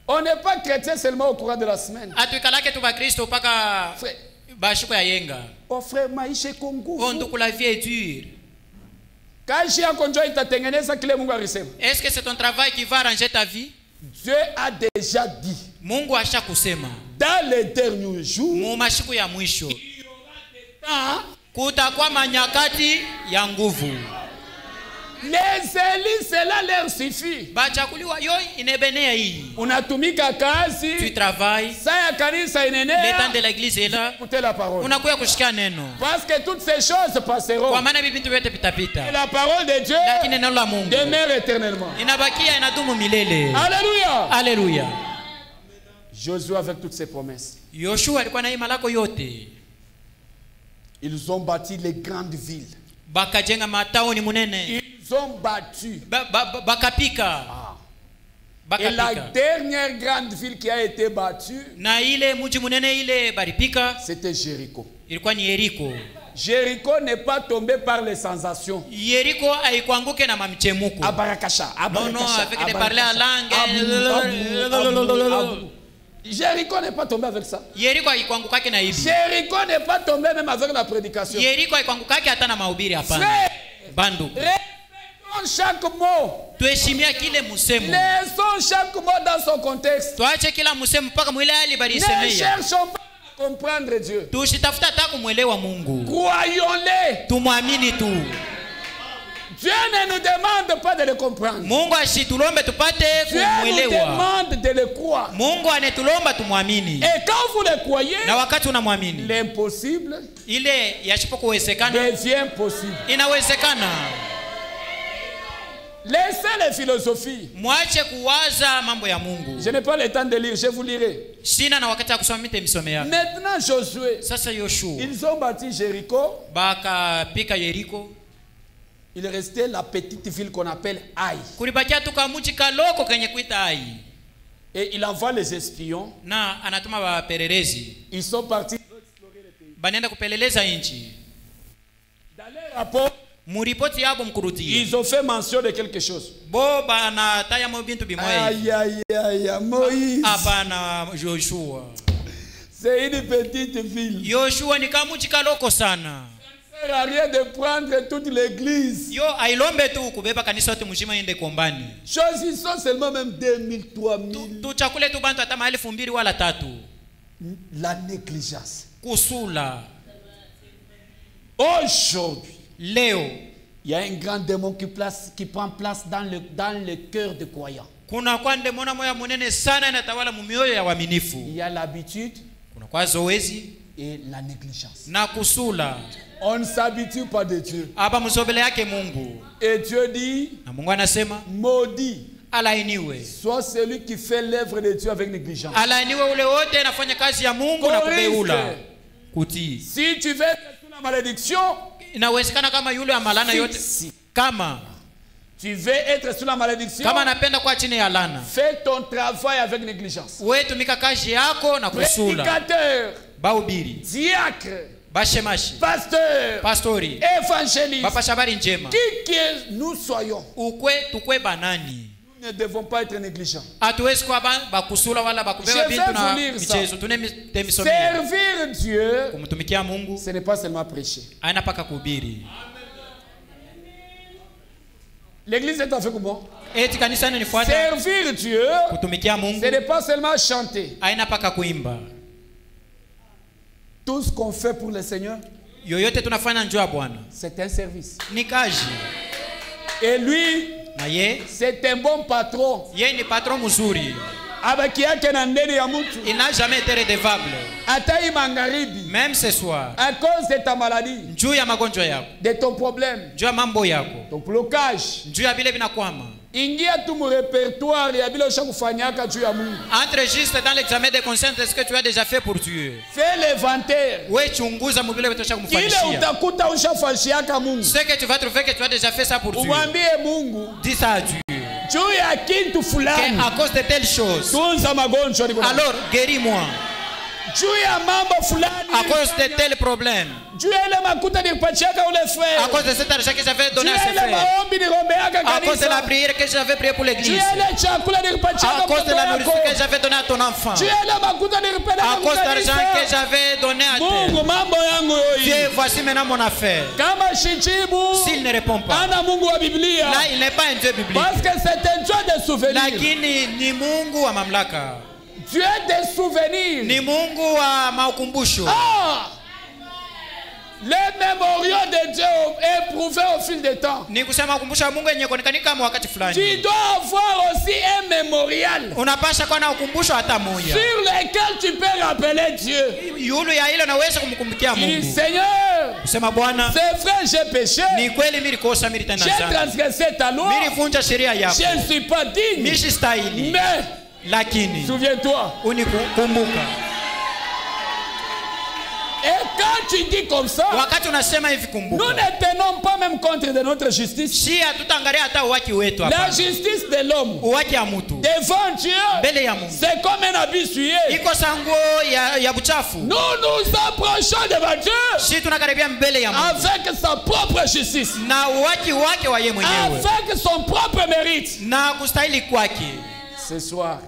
On n'est pas chrétien seulement au courant de la semaine. Atuikalake tu bakristo mpaka Frère, bashuko ya yenga. oh frère, maisha iko nguvu. Oh nduku, la vie est dure. Kazi yako njoo itatengeneza kile Mungu alisema. Est-ce que c'est ton travail qui va arranger ta vie? Dieu a déjà dit Mungu asha kusema. dans les derniers jours, Mu mashiku ya mwisho ah, kutakuwa manyakati ya nguvu. les élus, cela leur suffit. Bachakuliwa yo inebenea hii. Unatumika Tu kazi, travailles, saa ya kanisa le temps inenea, de l'église est là. écoutez la parole. Unakuya kushika neno. Parce que toutes ces choses passeront. Kwa maana hivi vitu vyote Et vitapita. la parole de Dieu Lakini neno la Mungu demeure éternellement. inabakia, inadumu milele. Alléluia. Haleluya. Josué avec toutes ses promesses. Yoshua alikuwa na hii malako yote. Ils ont bâti les grandes villes. Bakajenga mataoni munene. Ils ont battu. Bakapika. Et la Bakapika. dernière grande ville qui a été battue, Na ile mji munene ile baripika c'était Jéricho. ilikuwa ni Yeriko. Jéricho n'est pas tombé par les sensations. Yeriko haikuanguke na mamchemuko. Abarakasha, Non, non, avec des parler en langue. Jéricho n'est pas tombé avec ça. Yeriko haikuangukake na hivi. Jéricho n'est pas tombé même avec la prédication. Yeriko haikuangukake hata na mahubiri hapana. Frère, Bandu. répétons chaque mot. Tuheshimia kile musemo. Laissons chaque mot dans son contexte. Tuache kila musemo mpaka mwile hali Ne balisemea. cherchons pas à comprendre Dieu. Tushitafuta hata kumwelewa Mungu. Croyons-les. Tumwamini tu. Dieu ne nous demande pas de le comprendre. Mungu ashitulombe tupate Dieu nous kumwelewa. demande de le croire. Mungu anetulomba tumwamini. Et quand vous le croyez, Na wakati unamwamini, l'impossible ile yashipokuwezekana devient possible. inawezekana. Laissez les philosophies. Mwache kuwaza mambo ya Mungu. Je n'ai pas le temps de lire, je vous lirai. Sina na wakati wa kusoma mitemsomea. Maintenant Josué. Sasa Yoshua. Ils ont bâti Jéricho. Baka pika Yeriko. Il restait la petite ville qu'on appelle Aï. Kulibakia tu kamuji kaloko kenye kuita Ai. Et il envoie les espions. Na anatuma wapelelezi. Ils sont partis explorer le pays. Banenda kupeleleza nchi. Dans leur rapport, muripoti yabo mkurudia. ils ont fait mention de quelque chose. Bo banataya mo bintu bimoya. Aïe aïe aïe, Moïse. Hapana Joshua. C'est une petite ville. Yoshua ni kamuji kaloko sana. Ça ne sert à rien de prendre toute l'église. Yo ailombe tu kubeba kanisa yote mshima ende kombani. Choisissons seulement même 2000, 3000. Tu chakule tu bantu hata 2000 wala 3. La négligence. Kusula. Aujourd'hui, leo il y a un grand démon qui prend place dans le cœur des croyants. Kuna kwa ndemona moya munene sana inatawala mumioyo ya waaminifu. Il y a l'habitude, kuna kwa zoezi et la négligence. Na kusula. On ne s'habitue pas de Dieu. Aba msobele yake Mungu. Et Dieu dit, na Mungu anasema, maudit alainiwe soit celui qui fait l'œuvre de Dieu avec négligence. Alainiwe ule wote anafanya kazi ya Mungu na kubeula. Kutii. Si tu veux être sous la malédiction, inawezekana kama yule amalana yote. Kama tu veux être sous la malédiction, kama anapenda kwa chini ya lana, fais ton travail avec négligence. Wewe tumika kazi yako na kusula. Prédicateur, bahubiri, diacre, bashemashi, pasteur, pastori, évangéliste, bapasha habari njema. Qui que nous soyons, tukwe banani, nous ne devons pas être négligents. Hatuwezi kwa bakusula wala bakubeba bintu na michezo. Servir Dieu, kumtumikia Mungu, ce n'est pas seulement prêcher. Haina paka kuhubiri. L'église est en fait comment? Eti kanisa nifuata. Servir Dieu, kutumikia Mungu, ce n'est pas seulement chanter. Haina paka kuimba. Tout ce qu'on fait pour le Seigneur, yoyote tunafanya njoo ya Bwana, c'est un service. Ni kazi. Et lui, na ye, c'est un bon patron. Ye ni patron mzuri. Abaki yake na ndeni ya mtu. Il n'a jamais été redevable. Atai mangaribi. Même ce soir. À cause de ta maladie. Njoo ya magonjwa yako. De ton problème. Njoo ya mambo yako. Ton blocage. Njoo ya bile binakwama. Ingia tu mu répertoire ya bile ushakufanyaka juu ya Mungu. Entre juste dans l'examen de conscience de ce que tu as déjà fait pour Dieu. Fais l'inventaire. Wewe chunguza mbele utosha kumfanyishia. Ile utakuta ushafanyishiaka Mungu. Ce que tu vas trouver que tu as déjà fait ça pour Dieu. Umwambie Mungu. Dis ça à Dieu. Juu ya kitu fulani. À cause de telle chose. Tunza magonjwa niko. Alors guéris-moi. Juu ya mambo fulani. À cause de tel problème. Juu ya ile makuta nilipatiaka ule frère. À cause de cet argent que j'avais donné à ce frère. À cause de la prière que j'avais prié pour l'église. À cause de la nourriture que j'avais donné à ton enfant. À cause de l'argent que j'avais donné à Dieu. Dieu, voici maintenant mon affaire. S'il ne répond pas, là il n'est pas un Dieu biblique. Parce que c'est un Dieu de souvenirs. Lakini ni Mungu wa mamlaka. Dieu des souvenirs. Ni Mungu wa maukumbusho. Les mémoriaux de Dieu éprouvés au fil du temps. Ni kusema ukumbusho wa Mungu yenye kuonekana kama wakati fulani. Tu dois avoir aussi un mémorial. Unapasha kuwa na ukumbusho hata moja. Sur lequel tu peux rappeler Dieu. Yule ya ile unaweza kumkumbukia Mungu. Seigneur, sema Bwana, c'est vrai j'ai péché. Ni kweli mimi nilikosa, mimi nitenda dhambi. J'ai transgressé ta loi. Mimi nilivunja sheria yako. Je ne suis pas digne. Mimi sistahili. Mais lakini souviens-toi. Unikumbuka. Et quand tu dis comme ça, wakati unasema hivi kumbuka, nous ne tenons pas même compte de notre justice. Si hatutangalia hata uwaki wetu hapa. La justice de l'homme, uwaki ya mtu devant Dieu, mbele ya Mungu, c'est comme un habit souillé. Iko sango ya buchafu. Nous nous approchons devant Dieu. Si tunakaribia mbele ya Mungu avec sa propre justice, na uwaki wake wa yeye mwenyewe, avec son propre mérite, na kustahili kwake. Ce soir,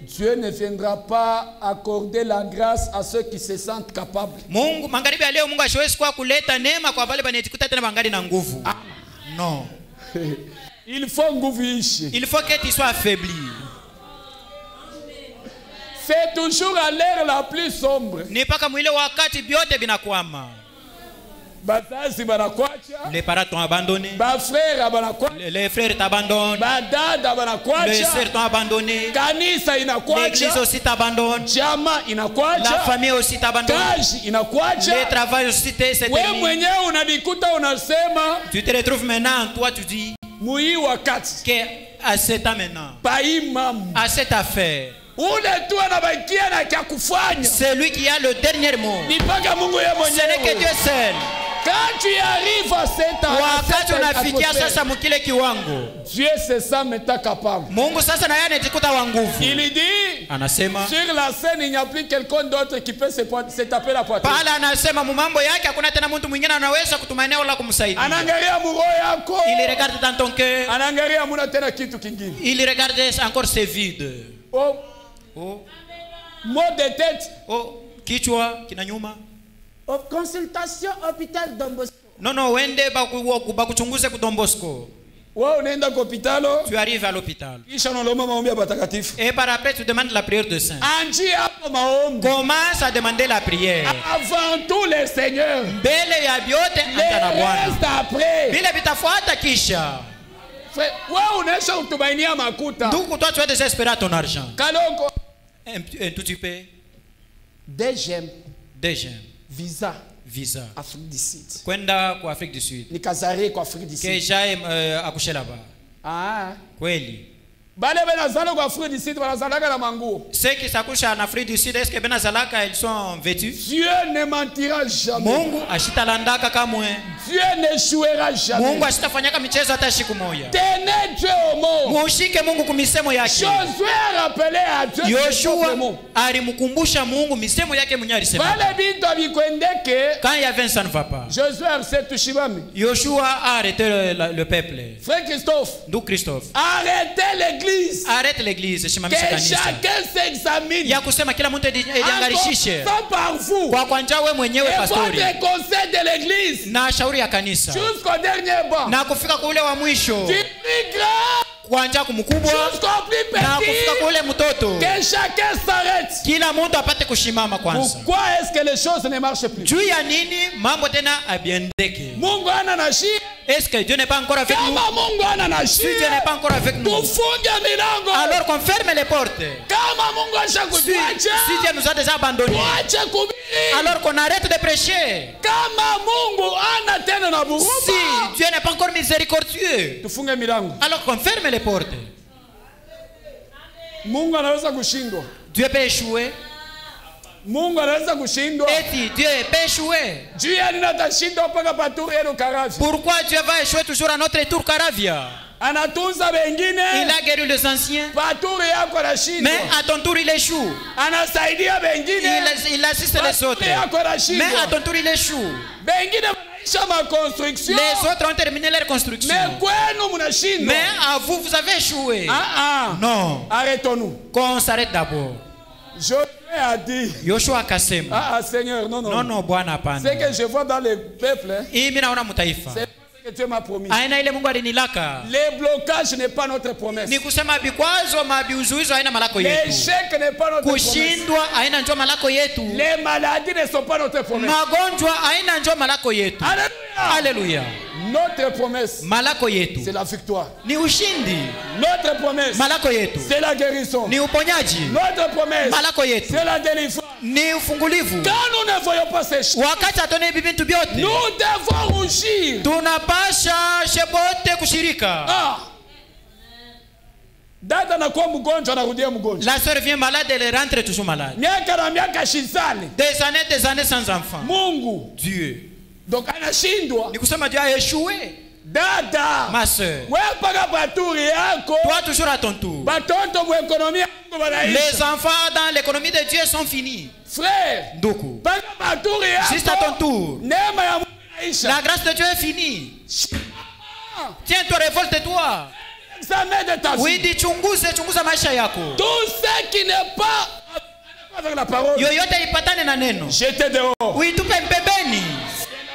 Dieu ne viendra pas accorder la grâce à ceux qui se sentent capables. Mungu magharibi ya leo Mungu hashawezi kwa kuleta neema kwa wale banajikuta tena bangali na nguvu. Non. Il faut nguvu ishi. Il faut que tu sois affaibli. C'est toujours à l'heure la plus sombre. Ni paka mwile wakati biote binakwama. Les parents t'ont abandonné. Les frères t'abandonnent. Les sœurs t'ont abandonné. L'église aussi t'abandonne. La famille aussi t'abandonne. Le travail aussi t'est terminé. Tu te retrouves maintenant, toi tu dis, Mui wakati. Que à cet temps maintenant, à cette affaire, c'est lui qui a le dernier mot. Ce n'est que Dieu seul. Quand tu arrives à cette Dieu se sent maintenant capable. Il dit sur la scène il n'y a plus quelqu'un d'autre qui peut se taper la poitrine. Il regarde dans ton cœur. Il regarde encore ses vides. Mot de tête. Kichwa kinanyuma. Consultation hôpital Don Bosco. Non, wende bakuchunguze ku Don Bosco. Tu arrives à l'hôpital. Et par après, tu demandes la prière de saint. Commence à demander la prière. Avant tout, les seigneurs. Reste après. Donc, toi, tu as désespéré ton argent. Un tout petit peu. Deuxième. Visa. Afrique du Sud. Kwenda kwa Afrique du Sud. Nikazare kwa Afrique du Sud. Que j'aille accoucher là-bas. Ah. Kweli. Ceux qui s'accouchent en Afrique du Sud, est-ce que Benazalaka ils sont vêtus? Dieu ne mentira jamais. Mungu ashitalandaka kamwe. Dieu n'échouera jamais. Mungu ashitafanyaka michezo hata siku moja. Tenez Dieu au mot. Mushike Mungu kumisemo yake. Josué rappelé à Dieu. Yoshua alimkumbusha Mungu misemo yake mwenyewe alisema. Quand il y avait ça ne va pas. Josué arrête tushibami. Yoshua a arrêté le peuple. Frère Christophe. D'où Christophe. Arrêtez l'église. Arrête l'église. Que chacun s'examine. Ya kusema kila mtu ajiangarishishe. Par vous. Kwa kwanja wewe mwenyewe pastori. Et conseil de l'église. Na shauri ya kanisa. Jusqu'au dernier banc. Na kufika kule wa mwisho. Du plus grand. Kuanzia kumkubwa na kufika kule mtoto. Que chacun s'arrête. Kila mtu apate kushimama kwanza. Pourquoi est-ce que les choses ne marchent plus? Juu ya nini mambo tena abiendeke? Mungu ana nashi. Est-ce que Dieu n'est pas encore avec nous? Kama Mungu ana nashi. Si Dieu n'est pas encore avec nous. Tufunge milango. Alors qu'on ferme les portes. Kama Mungu ashakutuacha. Si Dieu nous a déjà abandonnés. Tuache kuhubiri. Alors qu'on arrête de prêcher. Kama Mungu ana tena na huruma. Si Dieu n'est pas encore miséricordieux. Tufunge milango. Alors qu'on ferme les portes. Mungu anaweza kushindwa. Dieu peut échouer. Mungu anaweza kushindwa. Eti Dieu peut échouer. Dieu anatashinda mpaka paturu yenu Karavia. Pourquoi Dieu va échouer toujours à notre tour Karavia? Anatunza wengine. Il a guéri les anciens. Paturu yako anashindwa. Mais à ton tour il échoue. Anasaidia wengine. Il assiste les autres. Mais à ton tour il échoue. Wengine wanaisha ma construction. Les autres ont terminé leur construction. Mais kwenu mnashindwa. Mais à vous vous avez échoué. Non. Arrêtons-nous. Qu'on s'arrête d'abord. Josué a dit. Yoshua akasema. Seigneur, non. Non, Bwana hapana. C'est que je vois dans le peuple. Mimi naona mtaifa. Que Dieu m'a promis. Aina ile Mungu alinilaka. Le blocage n'est pas notre promesse. Ni kusema vikwazo mabiuzuizo haina malako yetu. L'échec n'est pas notre promesse. Kushindwa haina njoo malako yetu. Les maladies ne sont pas notre promesse. Magonjwa haina njoo malako yetu. Alléluia. Alléluia. Notre promesse. Malako yetu. C'est la victoire. Ni ushindi. Notre promesse. Malako yetu. C'est la guérison. Ni uponyaji. Notre promesse. Malako yetu. C'est la délivrance. Ni ufungulivu. Quand nous ne voyons pas ces choses. Wakati atone vitu vyote. Nous devons rougir. Tunapasha shebote kushirika. Dada anakuwa mgonjwa anarudia mgonjwa. La sœur vient malade, elle rentre toujours malade. Miaka na miaka shizani. Des années sans enfant. Mungu. Dieu. Donc anashindwa. Ni kusema Dieu a échoué. Dada. Ma sœur. Wewe paka paturi yako. Toi toujours à ton tour. Batoto mu économie. Les enfants dans l'économie de Dieu sont finis. Frère. Doku. Paka paturi yako. Juste à ton tour. Neema ya Mungu inaisha. La grâce de Dieu est finie. Tiens-toi, révolte-toi. Examen de ta vie. Oui, dis chunguza maisha yako. Tout ce qui n'est pas avec la parole. Yoyote ipatane na neno. Jetez dehors. Oui, tupe mpembeni.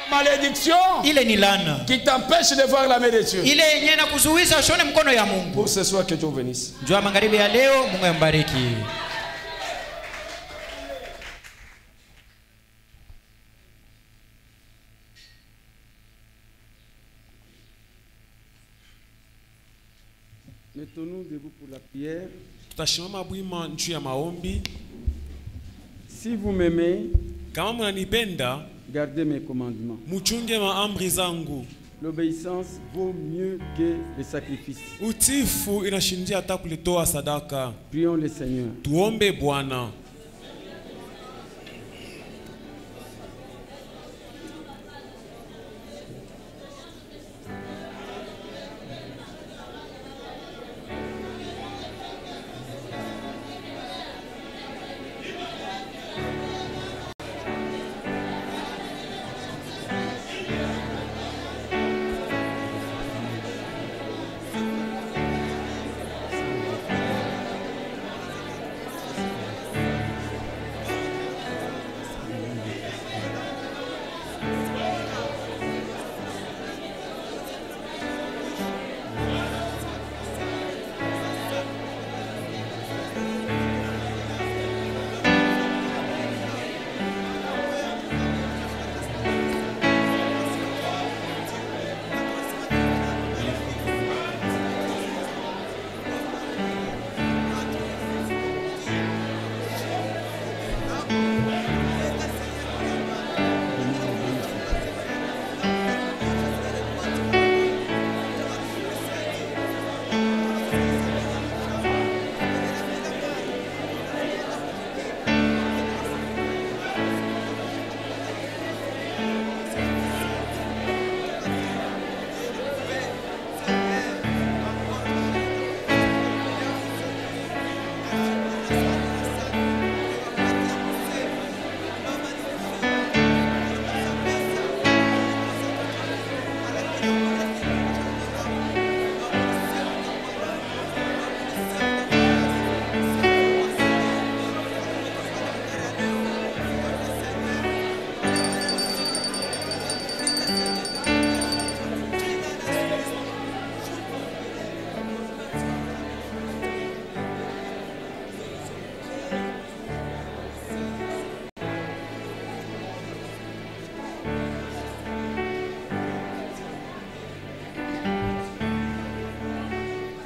Malédiction ile ni laana qui t'empêche de voir la main de Dieu. Ile yenye na kuzuiza usione mkono ya Mungu. Pour ce soir que Dieu bénisse. Jua magharibi ya leo Mungu ambariki. Mettons-nous debout pour la prière. Tutashimama bwima juu ya maombi. Si vous m'aimez, kama mnanipenda, gardez mes commandements. muchunge maamri zangu. l'obéissance vaut mieux que les sacrifices. Utifu inashindia hata kulitoa sadaka. Prions le Seigneur. Tuombe Bwana.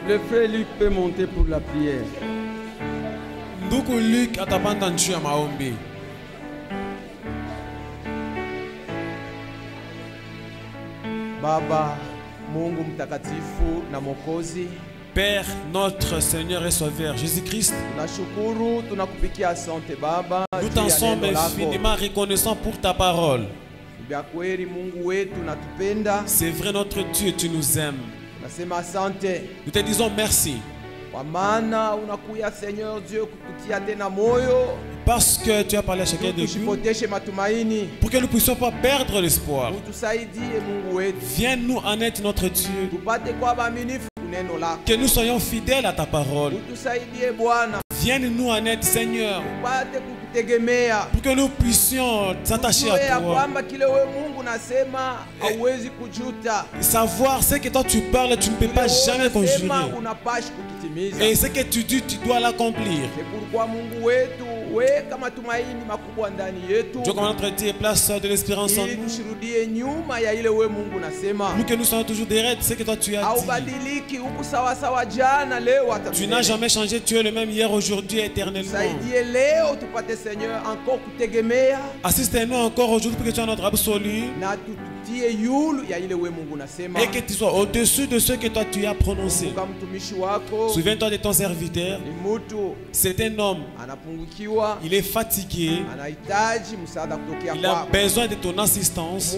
Le frère Luc peut monter pour la prière. Ndugu Luc atapanda njuu ya maombi. Baba Mungu mtakatifu na Mwokozi, Père, notre Seigneur et Sauveur Jésus-Christ, tunashukuru, tunakupikia asante Baba. Nous t'en sommes infiniment reconnaissants pour ta parole. C'est vrai, notre Dieu, tu nous aimes. Nous te disons merci. Parce que tu as parlé à chacun de nous pour que nous ne puissions pas perdre l'espoir. Viens-nous en aide, notre Dieu. Que nous soyons fidèles à ta parole. Viens-nous en aide, Seigneur, pour que nous puissions s'attacher à toi. Et savoir ce que toi tu parles, tu ne peux pas jamais conjurer. Et ce que tu dis, tu dois l'accomplir. Dieu, comme notre Dieu, place de l'espérance en nous. Nous que nous soyons toujours des rêves, c'est que toi tu as dit. Tu n'as jamais changé, tu es le même hier, aujourd'hui, éternellement. Assiste-nous encore aujourd'hui pour que tu sois notre absolu. Et que tu sois au-dessus de ce que toi tu as prononcé. Souviens-toi de ton serviteur. C'est un homme. Il est fatigué. Il a besoin de ton assistance.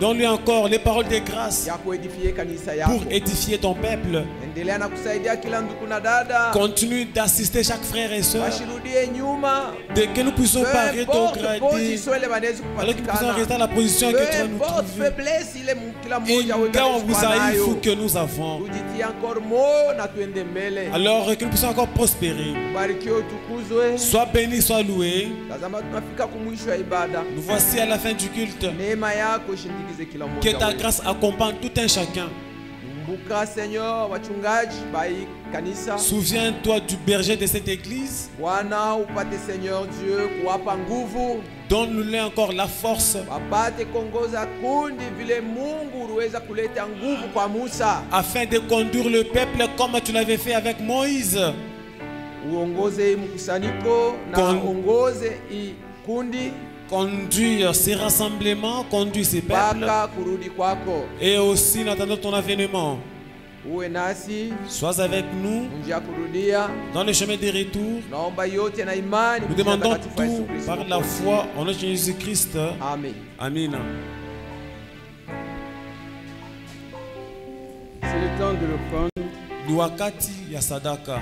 Donne-lui encore les paroles de grâce pour édifier ton peuple. Continue d'assister chaque frère et soeur. Dès que nous puissions pas rétrograder, alors que nous puissions rester à la position que toi nous trouvons. Quand vous savez que nous avons, alors que nous puissions encore prospérer. Sois béni, sois loué. Nous voici à la fin du culte. Que ta grâce accompagne tout un chacun. Souviens-toi du berger de cette église. Donne-nous encore la force afin de conduire le peuple comme tu l'avais fait avec Moïse. conduire ces rassemblements, conduire ces peuples. Et aussi en attendant ton avènement. Sois avec nous dans le chemin des retours. Nous demandons tout par la foi en notre Jésus-Christ. Amen. Amen. C'est le temps de l'offrande. Ni wakati ya sadaka.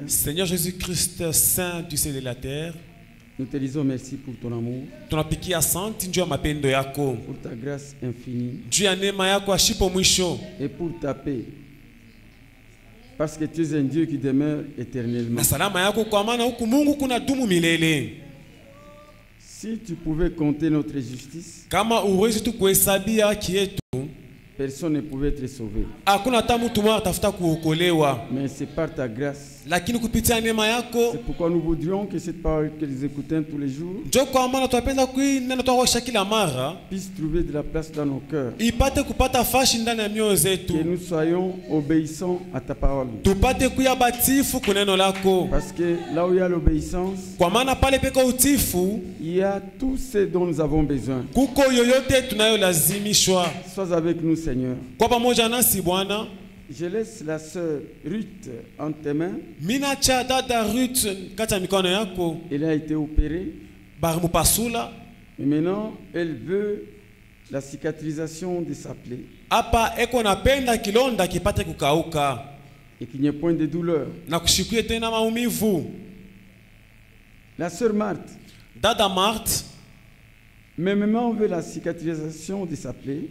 Seigneur Jésus-Christ, Saint du ciel et de la terre, nous te disons merci pour ton amour, pour ta grâce infinie et pour ta paix. Parce que tu es un Dieu qui demeure éternellement. Si tu pouvais compter notre justice, personne ne pouvait être sauvé. Mais c'est par ta grâce. C'est pourquoi nous voudrions que cette parole que nous écoutons tous les jours puisse trouver de la place dans nos cœurs. Que nous soyons obéissants à ta parole. Parce que là où il y a l'obéissance, il y a tout ce dont nous avons besoin. Sois avec nous, Seigneur. Je laisse la sœur Ruth en tes mains. Elle a été opérée. Et maintenant, elle veut la cicatrisation de sa plaie. Et qu'il n'y ait point de douleur. La sœur Marthe. Mêmement, on veut la cicatrisation de sa plaie.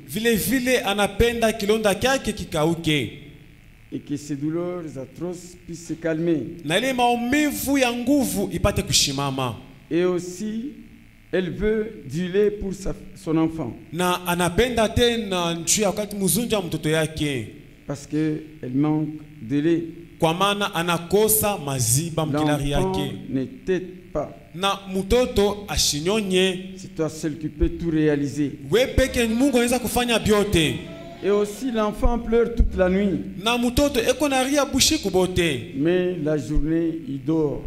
et que ces douleurs atroces puissent se calmer. Et aussi, elle veut du lait pour son enfant. Parce qu'elle manque de lait. L'enfant ne t'aide pas. C'est toi seul qui peux tout réaliser. Et aussi l'enfant pleure toute la nuit. Mais la journée il dort.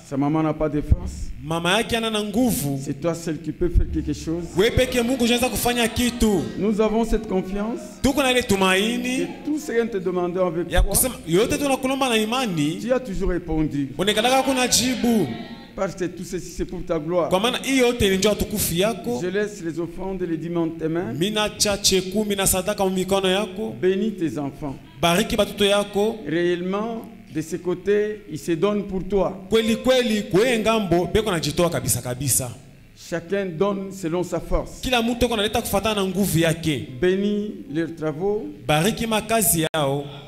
Sa maman n'a pas de force. C'est toi seul qui peux faire quelque chose. Nous avons cette confiance. Et tout ce qu'on te demandait avec toi, tu as toujours répondu. Parce que tout ceci c'est pour ta gloire. Je laisse les offrandes et les dîmes en tes mains. Bénis tes enfants. Réellement, de ce côté, ils se donnent pour toi. Chacun donne selon sa force. Bénis leurs travaux.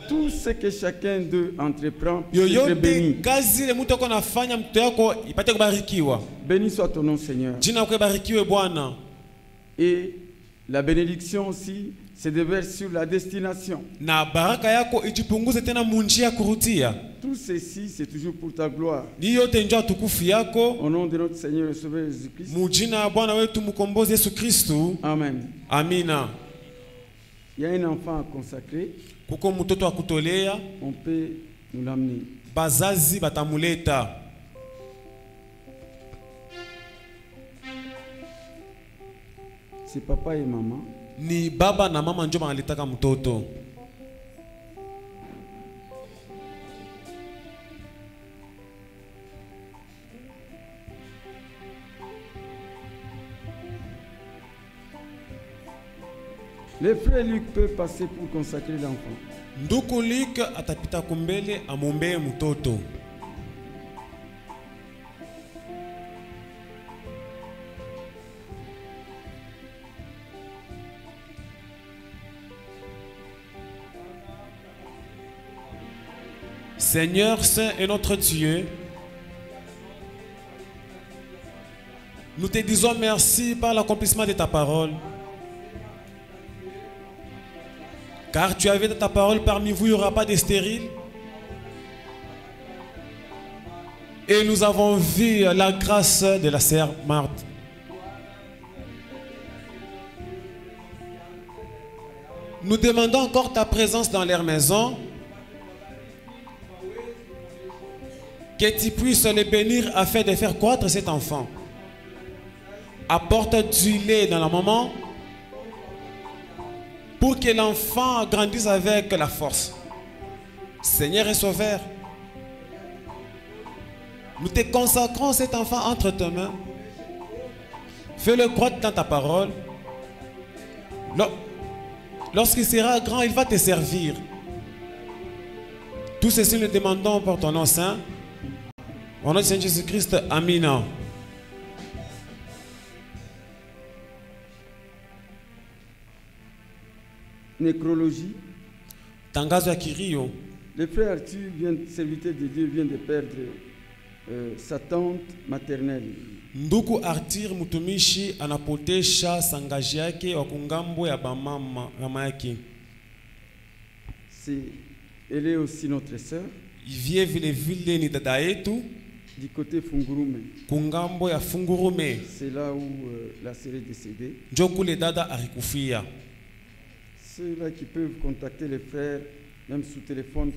Tout ce que chacun d'eux entreprend, est béni. Béni soit ton nom, Seigneur. Et la bénédiction aussi se déverse sur la destination. Tout ceci, c'est toujours pour ta gloire. Au nom de notre Seigneur et Sauveur Jésus-Christ. Amen. Amina. Il y a un enfant à consacrer. On peut nous l'amener. C'est papa et maman. Ni baba na mama ndio banalitaka mtoto. Le frère Luc peut passer pour consacrer l'enfant. Nduku Luc atapita kumbele amuombee mtoto. Seigneur Saint et notre Dieu, nous te disons merci par l'accomplissement de ta parole. Car tu avais dans ta parole, parmi vous, il n'y aura pas de stérile. Et nous avons vu la grâce de la sœur Marthe. Nous demandons encore ta présence dans leur maison. Que tu puisses les bénir afin de faire croître cet enfant. Apporte du lait dans la maman pour que l'enfant grandisse avec la force. Seigneur et Sauveur, nous te consacrons cet enfant entre tes mains. Fais-le croître dans ta parole. Lorsqu'il sera grand, il va te servir. Tout ceci, nous demandons pour ton nom saint. Au nom de Seigneur Jésus-Christ, Amina. Nécrologie. Tangazo ya Kirio. Le frère Arthur, serviteur de Dieu, vient de perdre sa tante maternelle. Nduku Arthur mutumishi anapotesha sangaji yake wa kungambo ya mama yake. Elle est aussi notre sœur. Vie vile vile ni dada yetu. Du côté Fungurume. Kungambo ya Fungurume. C'est là où la sœur est décédée. Njokule dada alikufia. Ceux-là qui peuvent contacter les frères, même sous téléphone.